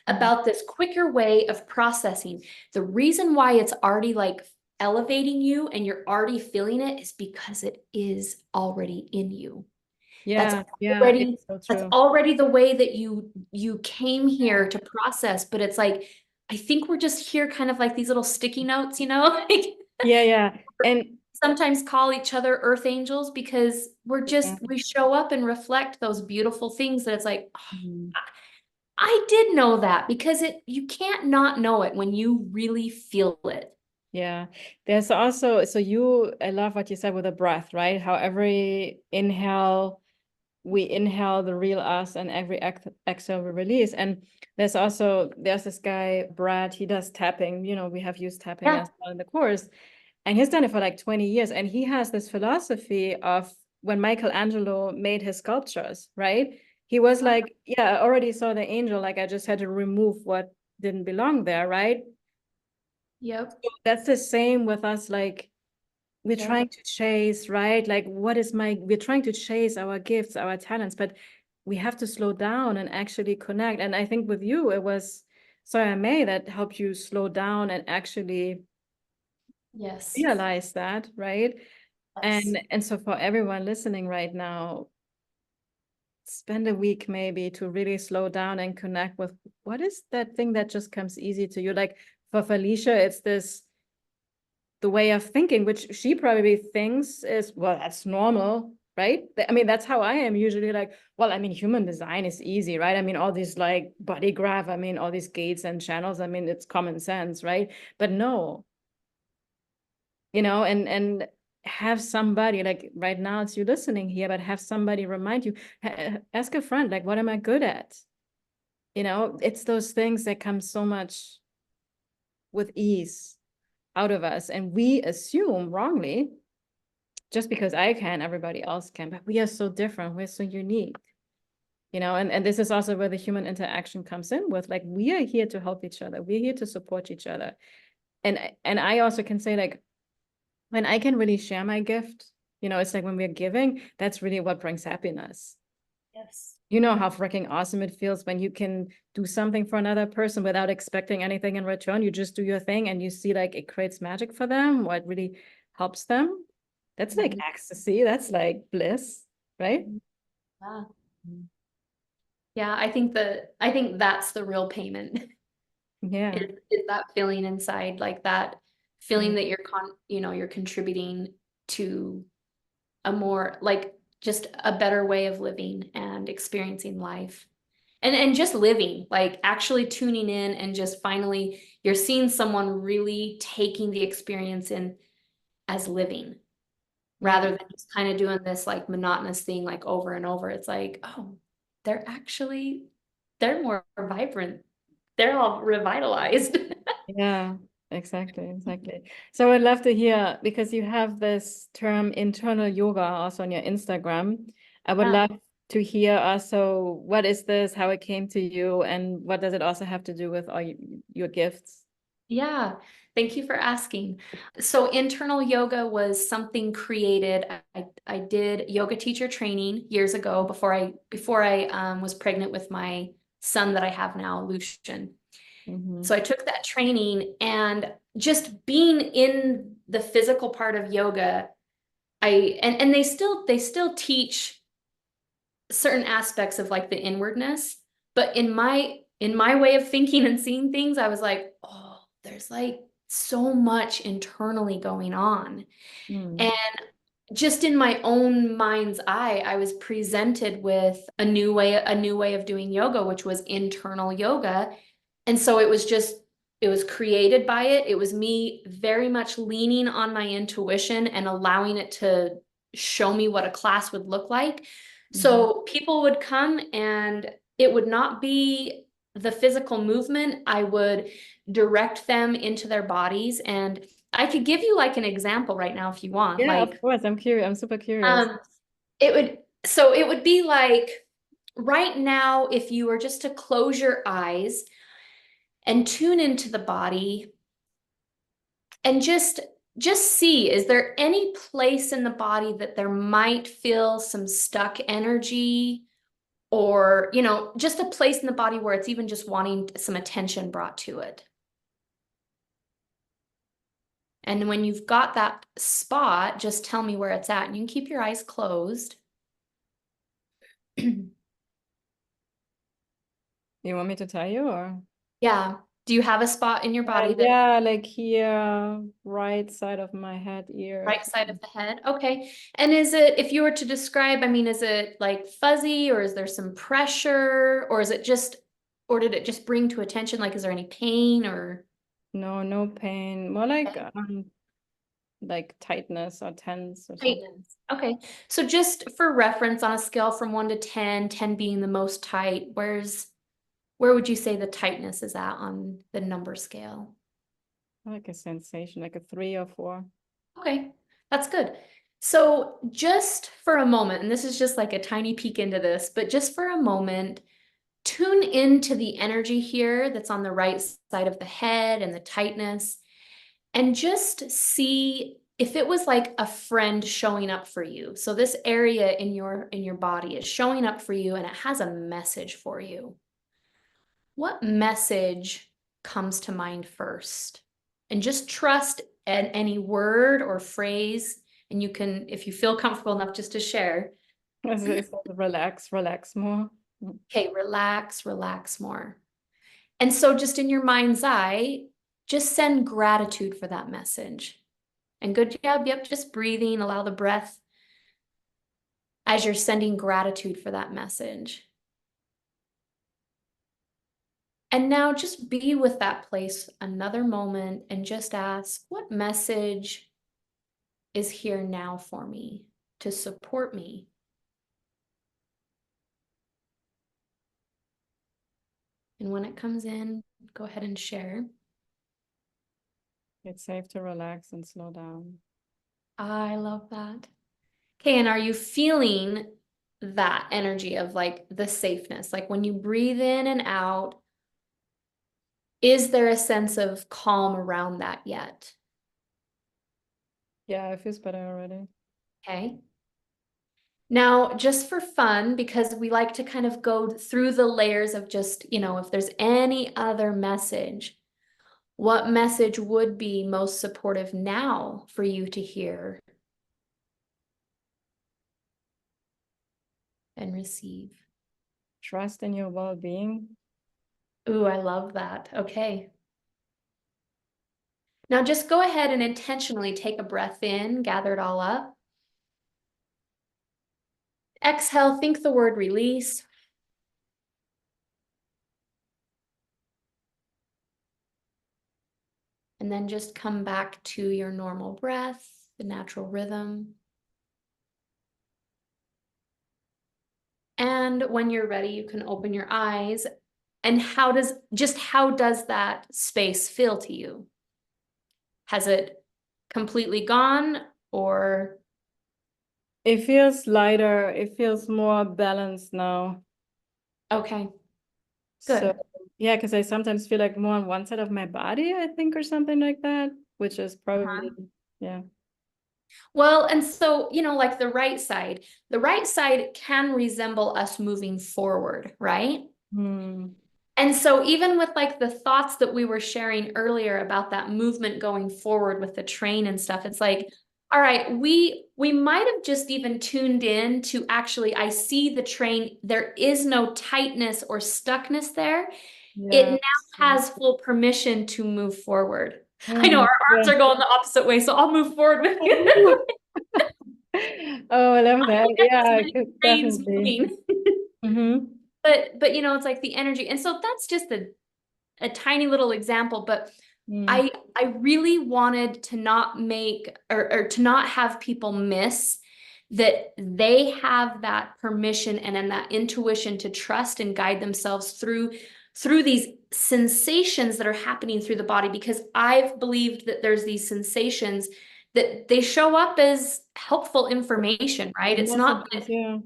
Speaker 1: Mm.
Speaker 2: About this quicker way of processing. The reason why it's already like elevating you and you're already feeling it is because it is already in you. That's
Speaker 1: Yeah, yeah,
Speaker 2: already
Speaker 1: it's so
Speaker 2: that's
Speaker 1: true.
Speaker 2: already the way that you came here to process, but it's like I think we're just here kind of like these little sticky notes, like
Speaker 1: Yeah, yeah. And
Speaker 2: sometimes call each other earth angels because
Speaker 1: yeah.
Speaker 2: we show up and reflect those beautiful things that it's like, oh,
Speaker 1: Mhm.
Speaker 2: I did know that, because you can't not know it when you really feel it.
Speaker 1: Yeah. There's also, so I love what you said with the breath, right? How every inhale, we inhale the real us, and every exhale we release. And there's this guy, Brad, he does tapping, we have used tapping
Speaker 2: Yeah.
Speaker 1: as well in the course. And he's done it for like 20 years. And he has this philosophy of when Michelangelo made his sculptures, right? He was like, yeah, I already saw the angel, like I just had to remove what didn't belong there, right?
Speaker 2: Yep.
Speaker 1: That's the same with us, like we're
Speaker 2: Yep.
Speaker 1: trying to chase, right? Like, we're trying to chase our gifts, our talents, but we have to slow down and actually connect. And I think with you, it was Sawyer May that helped you slow down and actually
Speaker 2: Yes.
Speaker 1: realize that, right?
Speaker 2: Yes.
Speaker 1: And so for everyone listening right now, spend a week maybe to really slow down and connect with what is that thing that just comes easy to you. Like for Phalecia, it's the way of thinking, which she probably thinks is, well, that's normal, right? I mean, that's how I am usually, like, well, I mean, human design is easy, right? I mean, all these like body graph, I mean, all these gates and channels, I mean, it's common sense, right? But no, and have somebody, like right now it's you listening here, but have somebody remind you, ask a friend, like, what am I good at? It's those things that come so much with ease out of us, and we assume wrongly, just because I can, everybody else can, but we are so different, we're so unique, and this is also where the human interaction comes in, with like, we are here to help each other, we're here to support each other. And I also can say, like, when I can really share my gift, it's like when we're giving, that's really what brings happiness.
Speaker 2: Yes.
Speaker 1: You know how freaking awesome it feels when you can do something for another person without expecting anything in return. You just do your thing and you see like it creates magic for them, or it really helps them. That's like
Speaker 2: Mhm.
Speaker 1: ecstasy. That's like bliss, right?
Speaker 2: Yeah. Yeah, I think that's the real payment.
Speaker 1: Yeah.
Speaker 2: Is that feeling inside, like that feeling
Speaker 1: Mm.
Speaker 2: that you're contributing to a more like just a better way of living and experiencing life. And just living, like actually tuning in and just finally you're seeing someone really taking the experience in as living,
Speaker 1: Yeah.
Speaker 2: rather than just kind of doing this like monotonous thing like over and over. It's like, oh, they're more vibrant they're all revitalized.
Speaker 1: Yeah, exactly, exactly. So I'd love to hear, because you have this term internal yoga also on your Instagram. I would
Speaker 2: Yeah.
Speaker 1: love to hear also what is this, how it came to you, and what does it also have to do with all your gifts?
Speaker 2: Yeah, thank you for asking. So internal yoga was something created. I did yoga teacher training years ago before I was pregnant with my son that I have now, Lucian.
Speaker 1: Mm-hmm.
Speaker 2: So I took that training and just being in the physical part of yoga, and they still teach certain aspects of like the inwardness, but in my way of thinking and seeing things, I was like, oh, there's like so much internally going on.
Speaker 1: Mm.
Speaker 2: And just in my own mind's eye, I was presented with a new way of doing yoga, which was internal yoga. And so it was created by it. It was me very much leaning on my intuition and allowing it to show me what a class would look like.
Speaker 1: Mm-hmm.
Speaker 2: So people would come and it would not be the physical movement. I would direct them into their bodies. And I could give you like an example right now if you want.
Speaker 1: Yeah, of
Speaker 2: Like,
Speaker 1: course. I'm curious. I'm super curious.
Speaker 2: um, it would be like right now, if you were just to close your eyes and tune into the body and just see, is there any place in the body that there might feel some stuck energy, or just a place in the body where it's even just wanting some attention brought to it? And when you've got that spot, just tell me where it's at, and you can keep your eyes closed.
Speaker 1: You want me to tell you, or?
Speaker 2: Yeah, do you have a spot in your body that
Speaker 1: Yeah, like here, right side of my head, ear.
Speaker 2: right side of the head? Okay. And is it, if you were to describe, I mean, is it like fuzzy, or is there some pressure, or is it just, or did it just bring to attention? Like, is there any pain or
Speaker 1: No, no pain. More like tightness or tense or something.
Speaker 2: tightness? Okay. So just for reference, on a scale from 1 to 10, 10 being the most tight, where would you say the tightness is at on the number scale?
Speaker 1: Like a sensation, like a 3 or 4.
Speaker 2: Okay, that's good. So just for a moment, and this is just like a tiny peek into this, but just for a moment, tune into the energy here that's on the right side of the head and the tightness, and just see if it was like a friend showing up for you. So this area in your body is showing up for you and it has a message for you. What message comes to mind first? And just trust in any word or phrase. And you can, if you feel comfortable enough just to share,
Speaker 1: It's like relax, relax more.
Speaker 2: okay, relax, relax more. And so just in your mind's eye, just send gratitude for that message. And good job, yep, just breathing, allow the breath as you're sending gratitude for that message. And now just be with that place another moment and just ask, what message is here now for me to support me? And when it comes in, go ahead and share.
Speaker 1: It's safe to relax and slow down.
Speaker 2: I love that. Okay, and are you feeling that energy of like the safeness? Like when you breathe in and out, is there a sense of calm around that yet?
Speaker 1: Yeah, it feels better already.
Speaker 2: Okay. Now, just for fun, because we like to kind of go through the layers of just, if there's any other message, what message would be most supportive now for you to hear and receive?
Speaker 1: Trust in your well-being.
Speaker 2: Ooh, I love that. Okay. Now just go ahead and intentionally take a breath in, gather it all up. Exhale, think the word release. And then just come back to your normal breath, the natural rhythm. And when you're ready, you can open your eyes. And how does that space feel to you? Has it completely gone or?
Speaker 1: It feels lighter. It feels more balanced now.
Speaker 2: Okay,
Speaker 1: So
Speaker 2: good.
Speaker 1: yeah, because I sometimes feel like more on one side of my body, I think, or something like that, which is
Speaker 2: Uh-huh.
Speaker 1: probably, yeah.
Speaker 2: Well, and so, like the right side can resemble us moving forward, right?
Speaker 1: Hmm.
Speaker 2: And so even with like the thoughts that we were sharing earlier about that movement going forward with the train and stuff, it's like, all right, we might have just even tuned in to actually, I see the train, there is no tightness or stuckness there. It
Speaker 1: Yeah.
Speaker 2: now has full permission to move forward. I know
Speaker 1: Mm,
Speaker 2: our arms
Speaker 1: yeah.
Speaker 2: are going the opposite way, so I'll move forward with you.
Speaker 1: Oh, I love that.
Speaker 2: Look at
Speaker 1: Yeah,
Speaker 2: as
Speaker 1: I
Speaker 2: many
Speaker 1: could
Speaker 2: trains
Speaker 1: definitely.
Speaker 2: moving.
Speaker 1: Mm-hmm.
Speaker 2: But it's like the energy. And so that's just a tiny little example, but
Speaker 1: Mm.
Speaker 2: I really wanted to not make or to not have people miss that they have that permission and then that intuition to trust and guide themselves through these sensations that are happening through the body, because I've believed that there's these sensations that they show up as helpful information, right? It's
Speaker 1: Most of
Speaker 2: not
Speaker 1: this,
Speaker 2: that,
Speaker 1: yeah.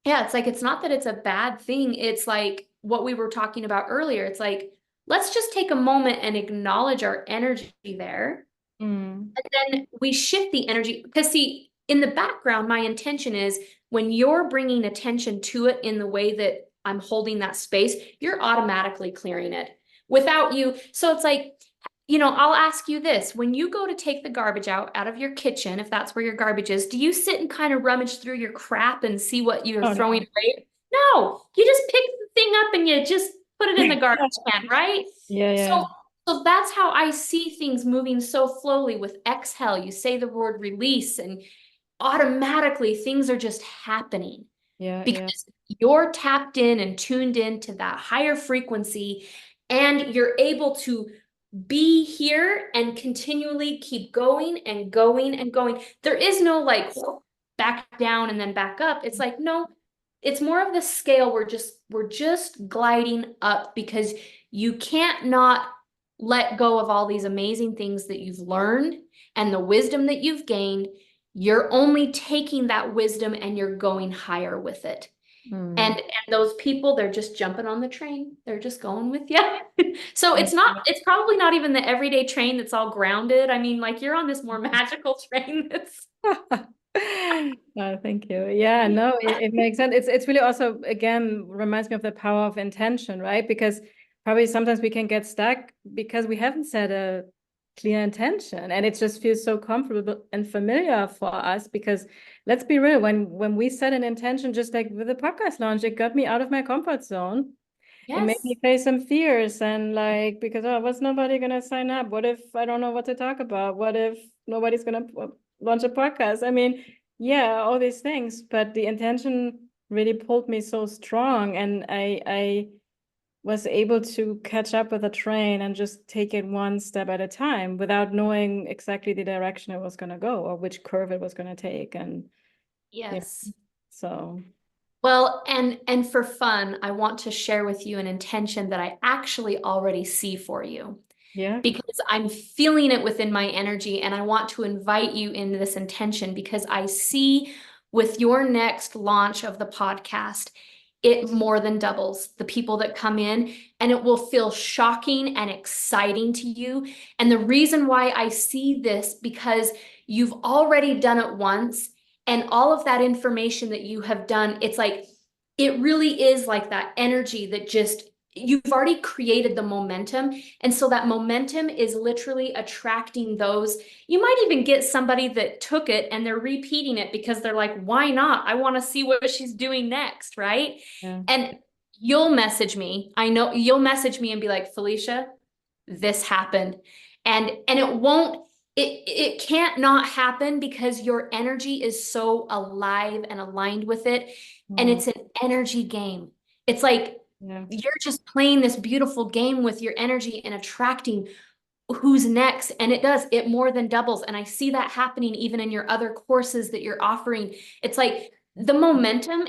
Speaker 2: yeah, it's like it's not that it's a bad thing. It's like what we were talking about earlier. It's like, let's just take a moment and acknowledge our energy there.
Speaker 1: Mm.
Speaker 2: And then we shift the energy. Because, see, in the background, my intention is when you're bringing attention to it in the way that I'm holding that space, you're automatically clearing it without you. So it's like, I'll ask you this. When you go to take the garbage out of your kitchen, if that's where your garbage is, do you sit and kind of rummage through your crap and see what you're
Speaker 1: Oh
Speaker 2: throwing
Speaker 1: no.
Speaker 2: away? No, you just pick the thing up and you just put it in the garbage can, right?
Speaker 1: Yeah, yeah,
Speaker 2: So, so that's how I see things moving so slowly with exhale. You say the word release and automatically things are just happening
Speaker 1: yeah, yeah.
Speaker 2: because you're tapped in and tuned in to that higher frequency, and you're able to be here and continually keep going and going and going. There is no like back down and then back up. It's like, no, it's more of the scale. We're just gliding up because you can't not let go of all these amazing things that you've learned and the wisdom that you've gained. You're only taking that wisdom and you're going higher with it. And
Speaker 1: Mm.
Speaker 2: and those people, they're just jumping on the train. They're just going with you. So
Speaker 1: Yeah.
Speaker 2: it's probably not even the everyday train that's all grounded. I mean, like you're on this more magical train that's
Speaker 1: Oh, thank you. Yeah, no, it makes sense. It's really also again reminds me of the power of intention, right? Because probably sometimes we can get stuck because we haven't set a clear intention, and it just feels so comfortable and familiar for us. Because let's be real, when we set an intention, just like with the podcast launch, it got me out of my comfort zone. It made
Speaker 2: yes.
Speaker 1: me face some fears and like, because oh, what's nobody gonna sign up? What if I don't know what to talk about? What if nobody's gonna launch a podcast? I mean, yeah, all these things, but the intention really pulled me so strong, and I was able to catch up with the train and just take it one step at a time without knowing exactly the direction it was gonna go or which curve it was gonna take, and yeah,
Speaker 2: Yes.
Speaker 1: so
Speaker 2: Well, and for fun, I want to share with you an intention that I actually already see for you,
Speaker 1: yeah.
Speaker 2: because I'm feeling it within my energy, and I want to invite you into this intention because I see with your next launch of the podcast, it more than doubles the people that come in, and it will feel shocking and exciting to you. And the reason why I see this, because you've already done it once, and all of that information that you have done, it's like it really is like that energy that just you've already created the momentum. And so that momentum is literally attracting those. You might even get somebody that took it and they're repeating it because they're like, why not? I want to see what she's doing next, right?
Speaker 1: Yeah.
Speaker 2: And you'll message me. I know you'll message me and be like, Phalecia, this happened. And it can't not happen because your energy is so alive and aligned with it. And
Speaker 1: Mm,
Speaker 2: it's an energy game. It's like
Speaker 1: yeah.
Speaker 2: you're just playing this beautiful game with your energy and attracting who's next. And it more than doubles. And I see that happening even in your other courses that you're offering. It's like the momentum,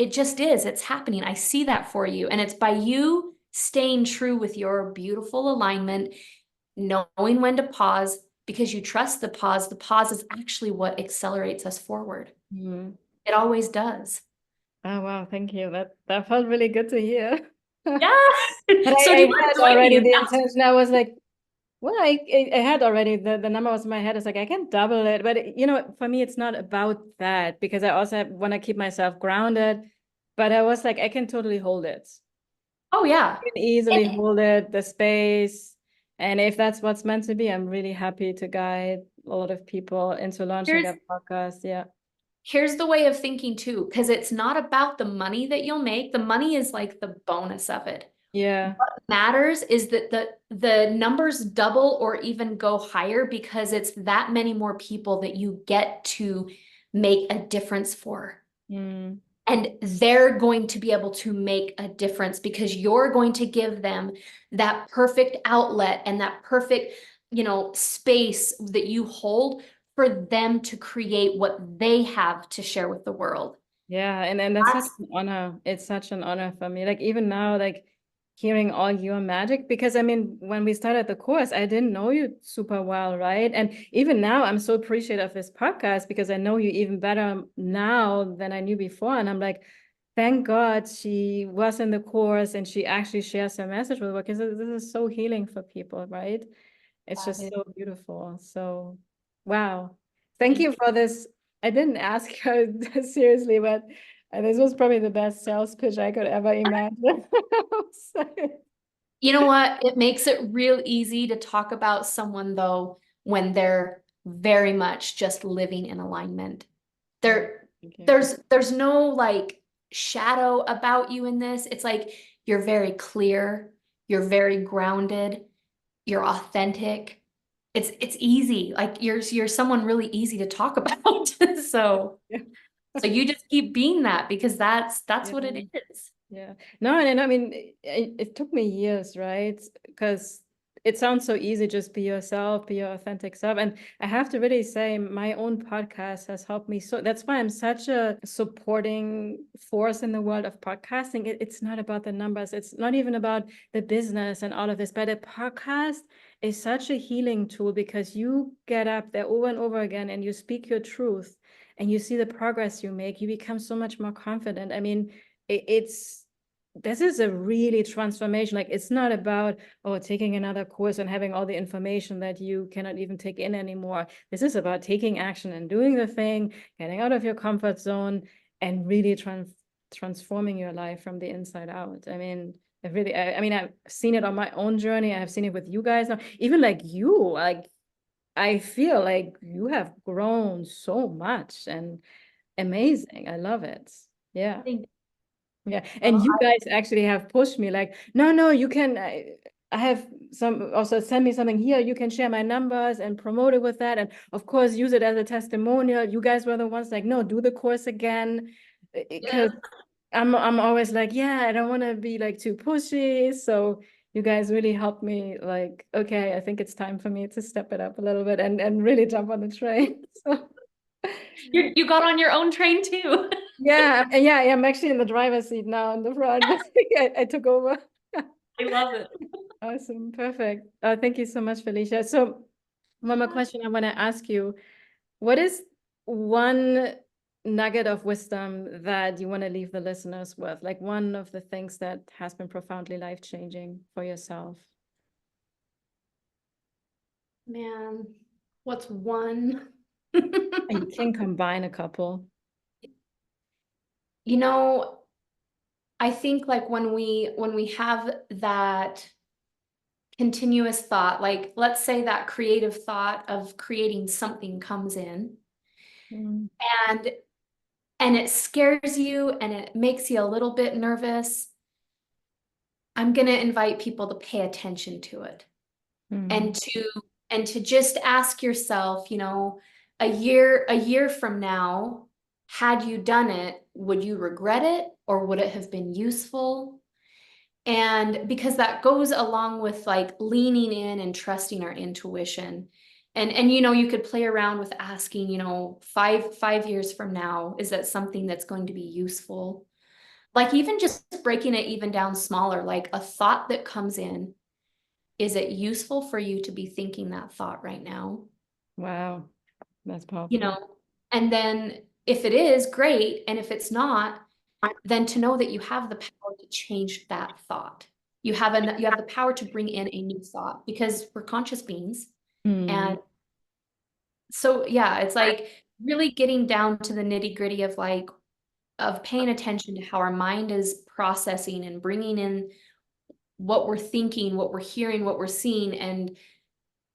Speaker 2: It just is. It's happening. I see that for you. And it's by you staying true with your beautiful alignment, knowing when to pause because you trust the pause. The pause is actually what accelerates us forward.
Speaker 1: Mm.
Speaker 2: It always does.
Speaker 1: Oh, wow. Thank you. That felt really good to hear. But
Speaker 2: Yeah. So
Speaker 1: I
Speaker 2: do you want
Speaker 1: had
Speaker 2: to join me
Speaker 1: already
Speaker 2: in
Speaker 1: the
Speaker 2: that?
Speaker 1: intention. I was like, well, I had already the number was in my head. It's like I can double it, but you know, for me, it's not about that because I also want to keep myself grounded. But I was like, I can totally hold it.
Speaker 2: Oh, yeah.
Speaker 1: Can easily hold it, the space. And if that's what's meant to be, I'm really happy to guide a lot of people into launching
Speaker 2: Here's
Speaker 1: a podcast. Yeah.
Speaker 2: here's the way of thinking too, because it's not about the money that you'll make. The money is like the bonus of it.
Speaker 1: Yeah.
Speaker 2: What matters is that the numbers double or even go higher because it's that many more people that you get to make a difference for.
Speaker 1: Mm.
Speaker 2: And they're going to be able to make a difference because you're going to give them that perfect outlet and that perfect, space that you hold for them to create what they have to share with the world.
Speaker 1: Yeah, and that's such
Speaker 2: That's
Speaker 1: an honor. It's such an honor for me. Like even now, like hearing all your magic, because I mean, when we started the course, I didn't know you super well, right? And even now, I'm so appreciative of this podcast because I know you even better now than I knew before. And I'm like, thank God she was in the course and she actually shares her message with us because this is so healing for people, right? It's just
Speaker 2: fabulous.
Speaker 1: so beautiful. So, wow. Thank you for this. I didn't ask her seriously, but this was probably the best sales pitch I could ever imagine. So,
Speaker 2: You know what? It makes it real easy to talk about someone though when they're very much just living in alignment.
Speaker 1: oh,
Speaker 2: There,
Speaker 1: thank you.
Speaker 2: there's no like shadow about you in this. It's like you're very clear, you're very grounded, you're authentic. It's easy. Like you're someone really easy to talk about. So
Speaker 1: Yeah.
Speaker 2: so you just keep being that because that's
Speaker 1: Yeah.
Speaker 2: what it is.
Speaker 1: Yeah. No, and I mean, it took me years, right? Because it sounds so easy, just be yourself, be your authentic self. And I have to really say, my own podcast has helped me. So that's why I'm such a supporting force in the world of podcasting. It's not about the numbers, it's not even about the business and all of this, but a podcast is such a healing tool because you get up there over and over again and you speak your truth and you see the progress you make, you become so much more confident. I mean, it's this is a really transformation. Like it's not about taking another course and having all the information that you cannot even take in anymore. This is about taking action and doing the thing, getting out of your comfort zone, and really transforming your life from the inside out. I mean, I mean, I've seen it on my own journey. I've seen it with you guys now. Even like you, like I feel like you have grown so much and amazing. I love it. Yeah.
Speaker 2: Thank
Speaker 1: Yeah,
Speaker 2: you.
Speaker 1: and you guys actually have pushed me like, no, you can, I have some, also send me something here, you can share my numbers and promote it with that. And of course, use it as a testimonial. You guys were the ones like, no, do the course again.
Speaker 2: Yeah.
Speaker 1: Because I'm always like, yeah, I don't want to be like too pushy. So you guys really helped me like, okay, I think it's time for me to step it up a little bit and really jump on the train. So
Speaker 2: You got on your own train too.
Speaker 1: yeah, I'm actually in the driver's seat now in the front. I took over.
Speaker 2: I love it.
Speaker 1: Awesome, perfect. Thank you so much, Phalecia. So one more question I want to ask you. What is one nugget of wisdom that you want to leave the listeners with? Like one of the things that has been profoundly life-changing for yourself?
Speaker 2: Man, what's one?
Speaker 1: You can combine a couple.
Speaker 2: You know, I think like when we have that continuous thought, like let's say that creative thought of creating something comes in
Speaker 1: Mm,
Speaker 2: and and it scares you and it makes you a little bit nervous, I'm going to invite people to pay attention to it
Speaker 1: mm,
Speaker 2: and to just ask yourself, a year from now, had you done it, would you regret it or would it have been useful? And because that goes along with like leaning in and trusting our intuition. And you could play around with asking, 5 years from now, is that something that's going to be useful? Like even just breaking it even down smaller, like a thought that comes in, is it useful for you to be thinking that thought right now?
Speaker 1: Wow, that's
Speaker 2: You
Speaker 1: powerful.
Speaker 2: know, and then if it is, great. And if it's not, then to know that you have the power to change that thought. You have the power to bring in a new thought because we're conscious beings.
Speaker 1: Hmm.
Speaker 2: And so yeah, it's like really getting down to the nitty-gritty of like of paying attention to how our mind is processing and bringing in what we're thinking, what we're hearing, what we're seeing, and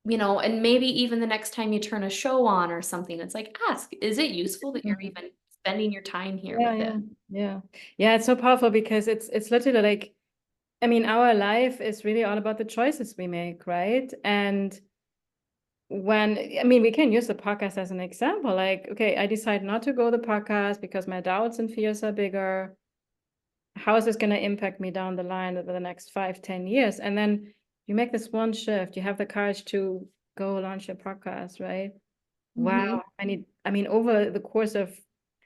Speaker 2: and maybe even the next time you turn a show on or something, it's like ask, is it useful that you're
Speaker 1: Mhm.
Speaker 2: even spending your time here
Speaker 1: Yeah,
Speaker 2: with
Speaker 1: yeah,
Speaker 2: it?
Speaker 1: yeah. Yeah, it's so powerful because it's literally like, I mean, our life is really all about the choices we make, right? And when, I mean, we can use the podcast as an example. Like, okay, I decide not to go the podcast because my doubts and fears are bigger. How is this going to impact me down the line over the next 5, 10 years? And then you make this one shift. You have the courage to go launch your podcast, right?
Speaker 2: Hmm.
Speaker 1: Wow. I mean, over the course of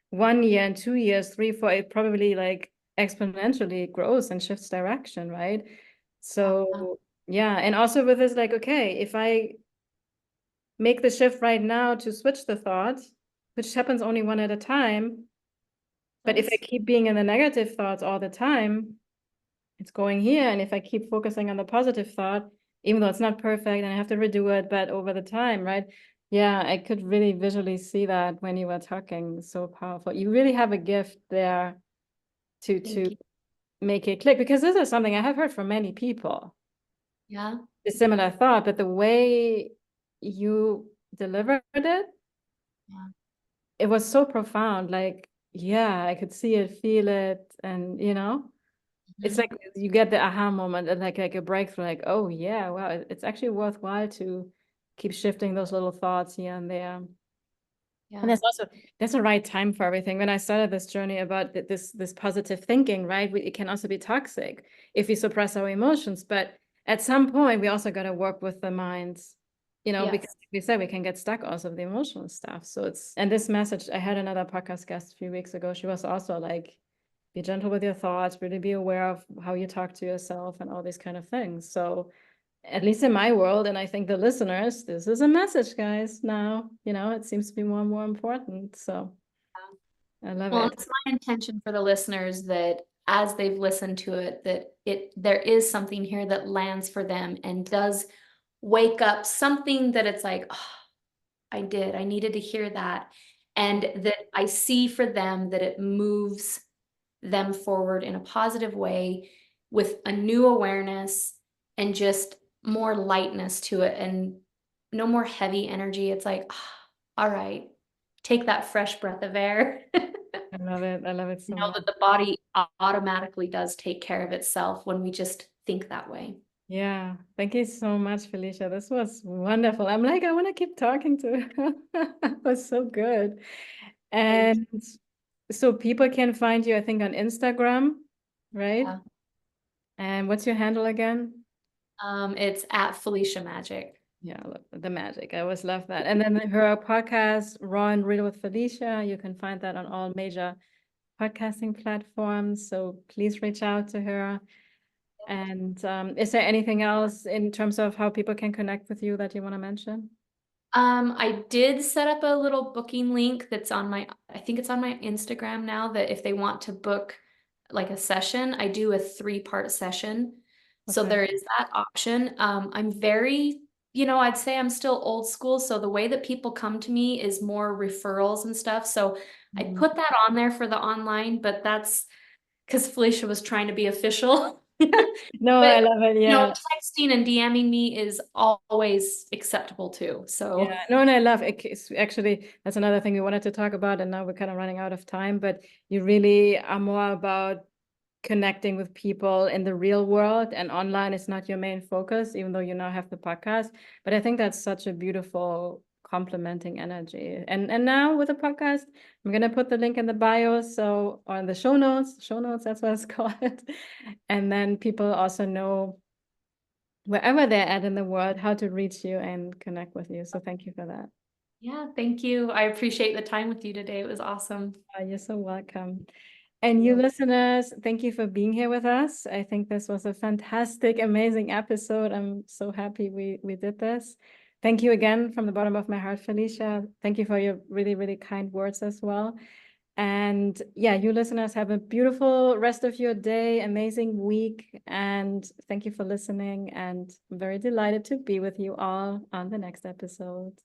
Speaker 1: 1 year and 2 years, three, four, it probably like exponentially grows and shifts direction, right?
Speaker 2: Yeah.
Speaker 1: So yeah. And also with this, like, okay, if I make the shift right now to switch the thought, which happens only one at a time, but if I
Speaker 2: Does.
Speaker 1: keep being in the negative thoughts all the time, it's going here. And if I keep focusing on the positive thought, even though it's not perfect and I have to redo it, but over the time, right? Yeah, I could really visually see that when you were talking. So powerful. You really have a gift there to
Speaker 2: Thank you.
Speaker 1: make it click, because this is something I have heard from many people,
Speaker 2: Yeah.
Speaker 1: a similar thought, but the way you delivered it,
Speaker 2: Yeah.
Speaker 1: it was so profound. Like, yeah, I could see it, feel it, and it's
Speaker 2: Mhm.
Speaker 1: like you get the aha moment and like a breakthrough, like, oh yeah, wow, it's actually worthwhile to keep shifting those little thoughts here and there. And
Speaker 2: Yeah.
Speaker 1: there's a right time for everything. When I started this journey about this positive thinking, right? It can also be toxic if we suppress our emotions. But at some point, we also got to work with the minds, because
Speaker 2: Yes.
Speaker 1: we said we can get stuck also of the emotional stuff. So and this message, I had another podcast guest a few weeks ago. She was also like, be gentle with your thoughts, really be aware of how you talk to yourself and all these kind of things. So at least in my world, and I think the listeners, this is a message, guys. Now, it seems to be more and more important. So I love
Speaker 2: Well,
Speaker 1: it.
Speaker 2: it's my intention for the listeners that as they've listened to it, that there is something here that lands for them and does wake up something that it's like, oh, I needed to hear that. And that I see for them that it moves them forward in a positive way with a new awareness and just more lightness to it and no more heavy energy. It's like, oh, all right, take that fresh breath of air.
Speaker 1: I love it. I love it so
Speaker 2: Know
Speaker 1: much.
Speaker 2: that the body automatically does take care of itself when we just think that way.
Speaker 1: Yeah. Thank you so much, Phalecia. This was wonderful. I'm like, I want to keep talking to her. It was so good.
Speaker 2: Thank you.
Speaker 1: And so people can find you, I think, on Instagram, right?
Speaker 2: Yeah.
Speaker 1: And what's your handle again?
Speaker 2: It's at Phalecia Magic.
Speaker 1: Yeah, the magic. I always love that. And then her podcast, Raw and Real with Phalecia, you can find that on all major podcasting platforms. So please reach out to her. And is there anything else in terms of how people can connect with you that you want to mention?
Speaker 2: I did set up a little booking link that's on I think it's on my Instagram now that if they want to book like a session, I do a 3-part session. So
Speaker 1: Okay.
Speaker 2: there is that option. I'm very, I'd say I'm still old school. So the way that people come to me is more referrals and stuff. So I
Speaker 1: Mhm.
Speaker 2: put that on there for the online, but that's because Phalecia was trying to be official.
Speaker 1: No, I
Speaker 2: But
Speaker 1: love it. Yeah.
Speaker 2: texting and DMing me is always acceptable too. So
Speaker 1: Yeah. No, and I love it. It's actually, that's another thing we wanted to talk about. And now we're kind of running out of time, but you really are more about connecting with people in the real world, and online is not your main focus, even though you now have the podcast. But I think that's such a beautiful complementing energy. And now with the podcast, I'm gonna put the link in the bio, so or in the show notes, that's what it's called. And then people also know wherever they're at in the world how to reach you and connect with you. So thank you for that.
Speaker 2: yeah, thank you. I appreciate the time with you today. It was awesome.
Speaker 1: You're so welcome. And you listeners, thank you for being here with us. I think this was a fantastic, amazing episode. I'm so happy we did this. Thank you again from the bottom of my heart, Phalecia. Thank you for your really, really kind words as well. And yeah, you listeners have a beautiful rest of your day, amazing week. And thank you for listening. And I'm very delighted to be with you all on the next episode.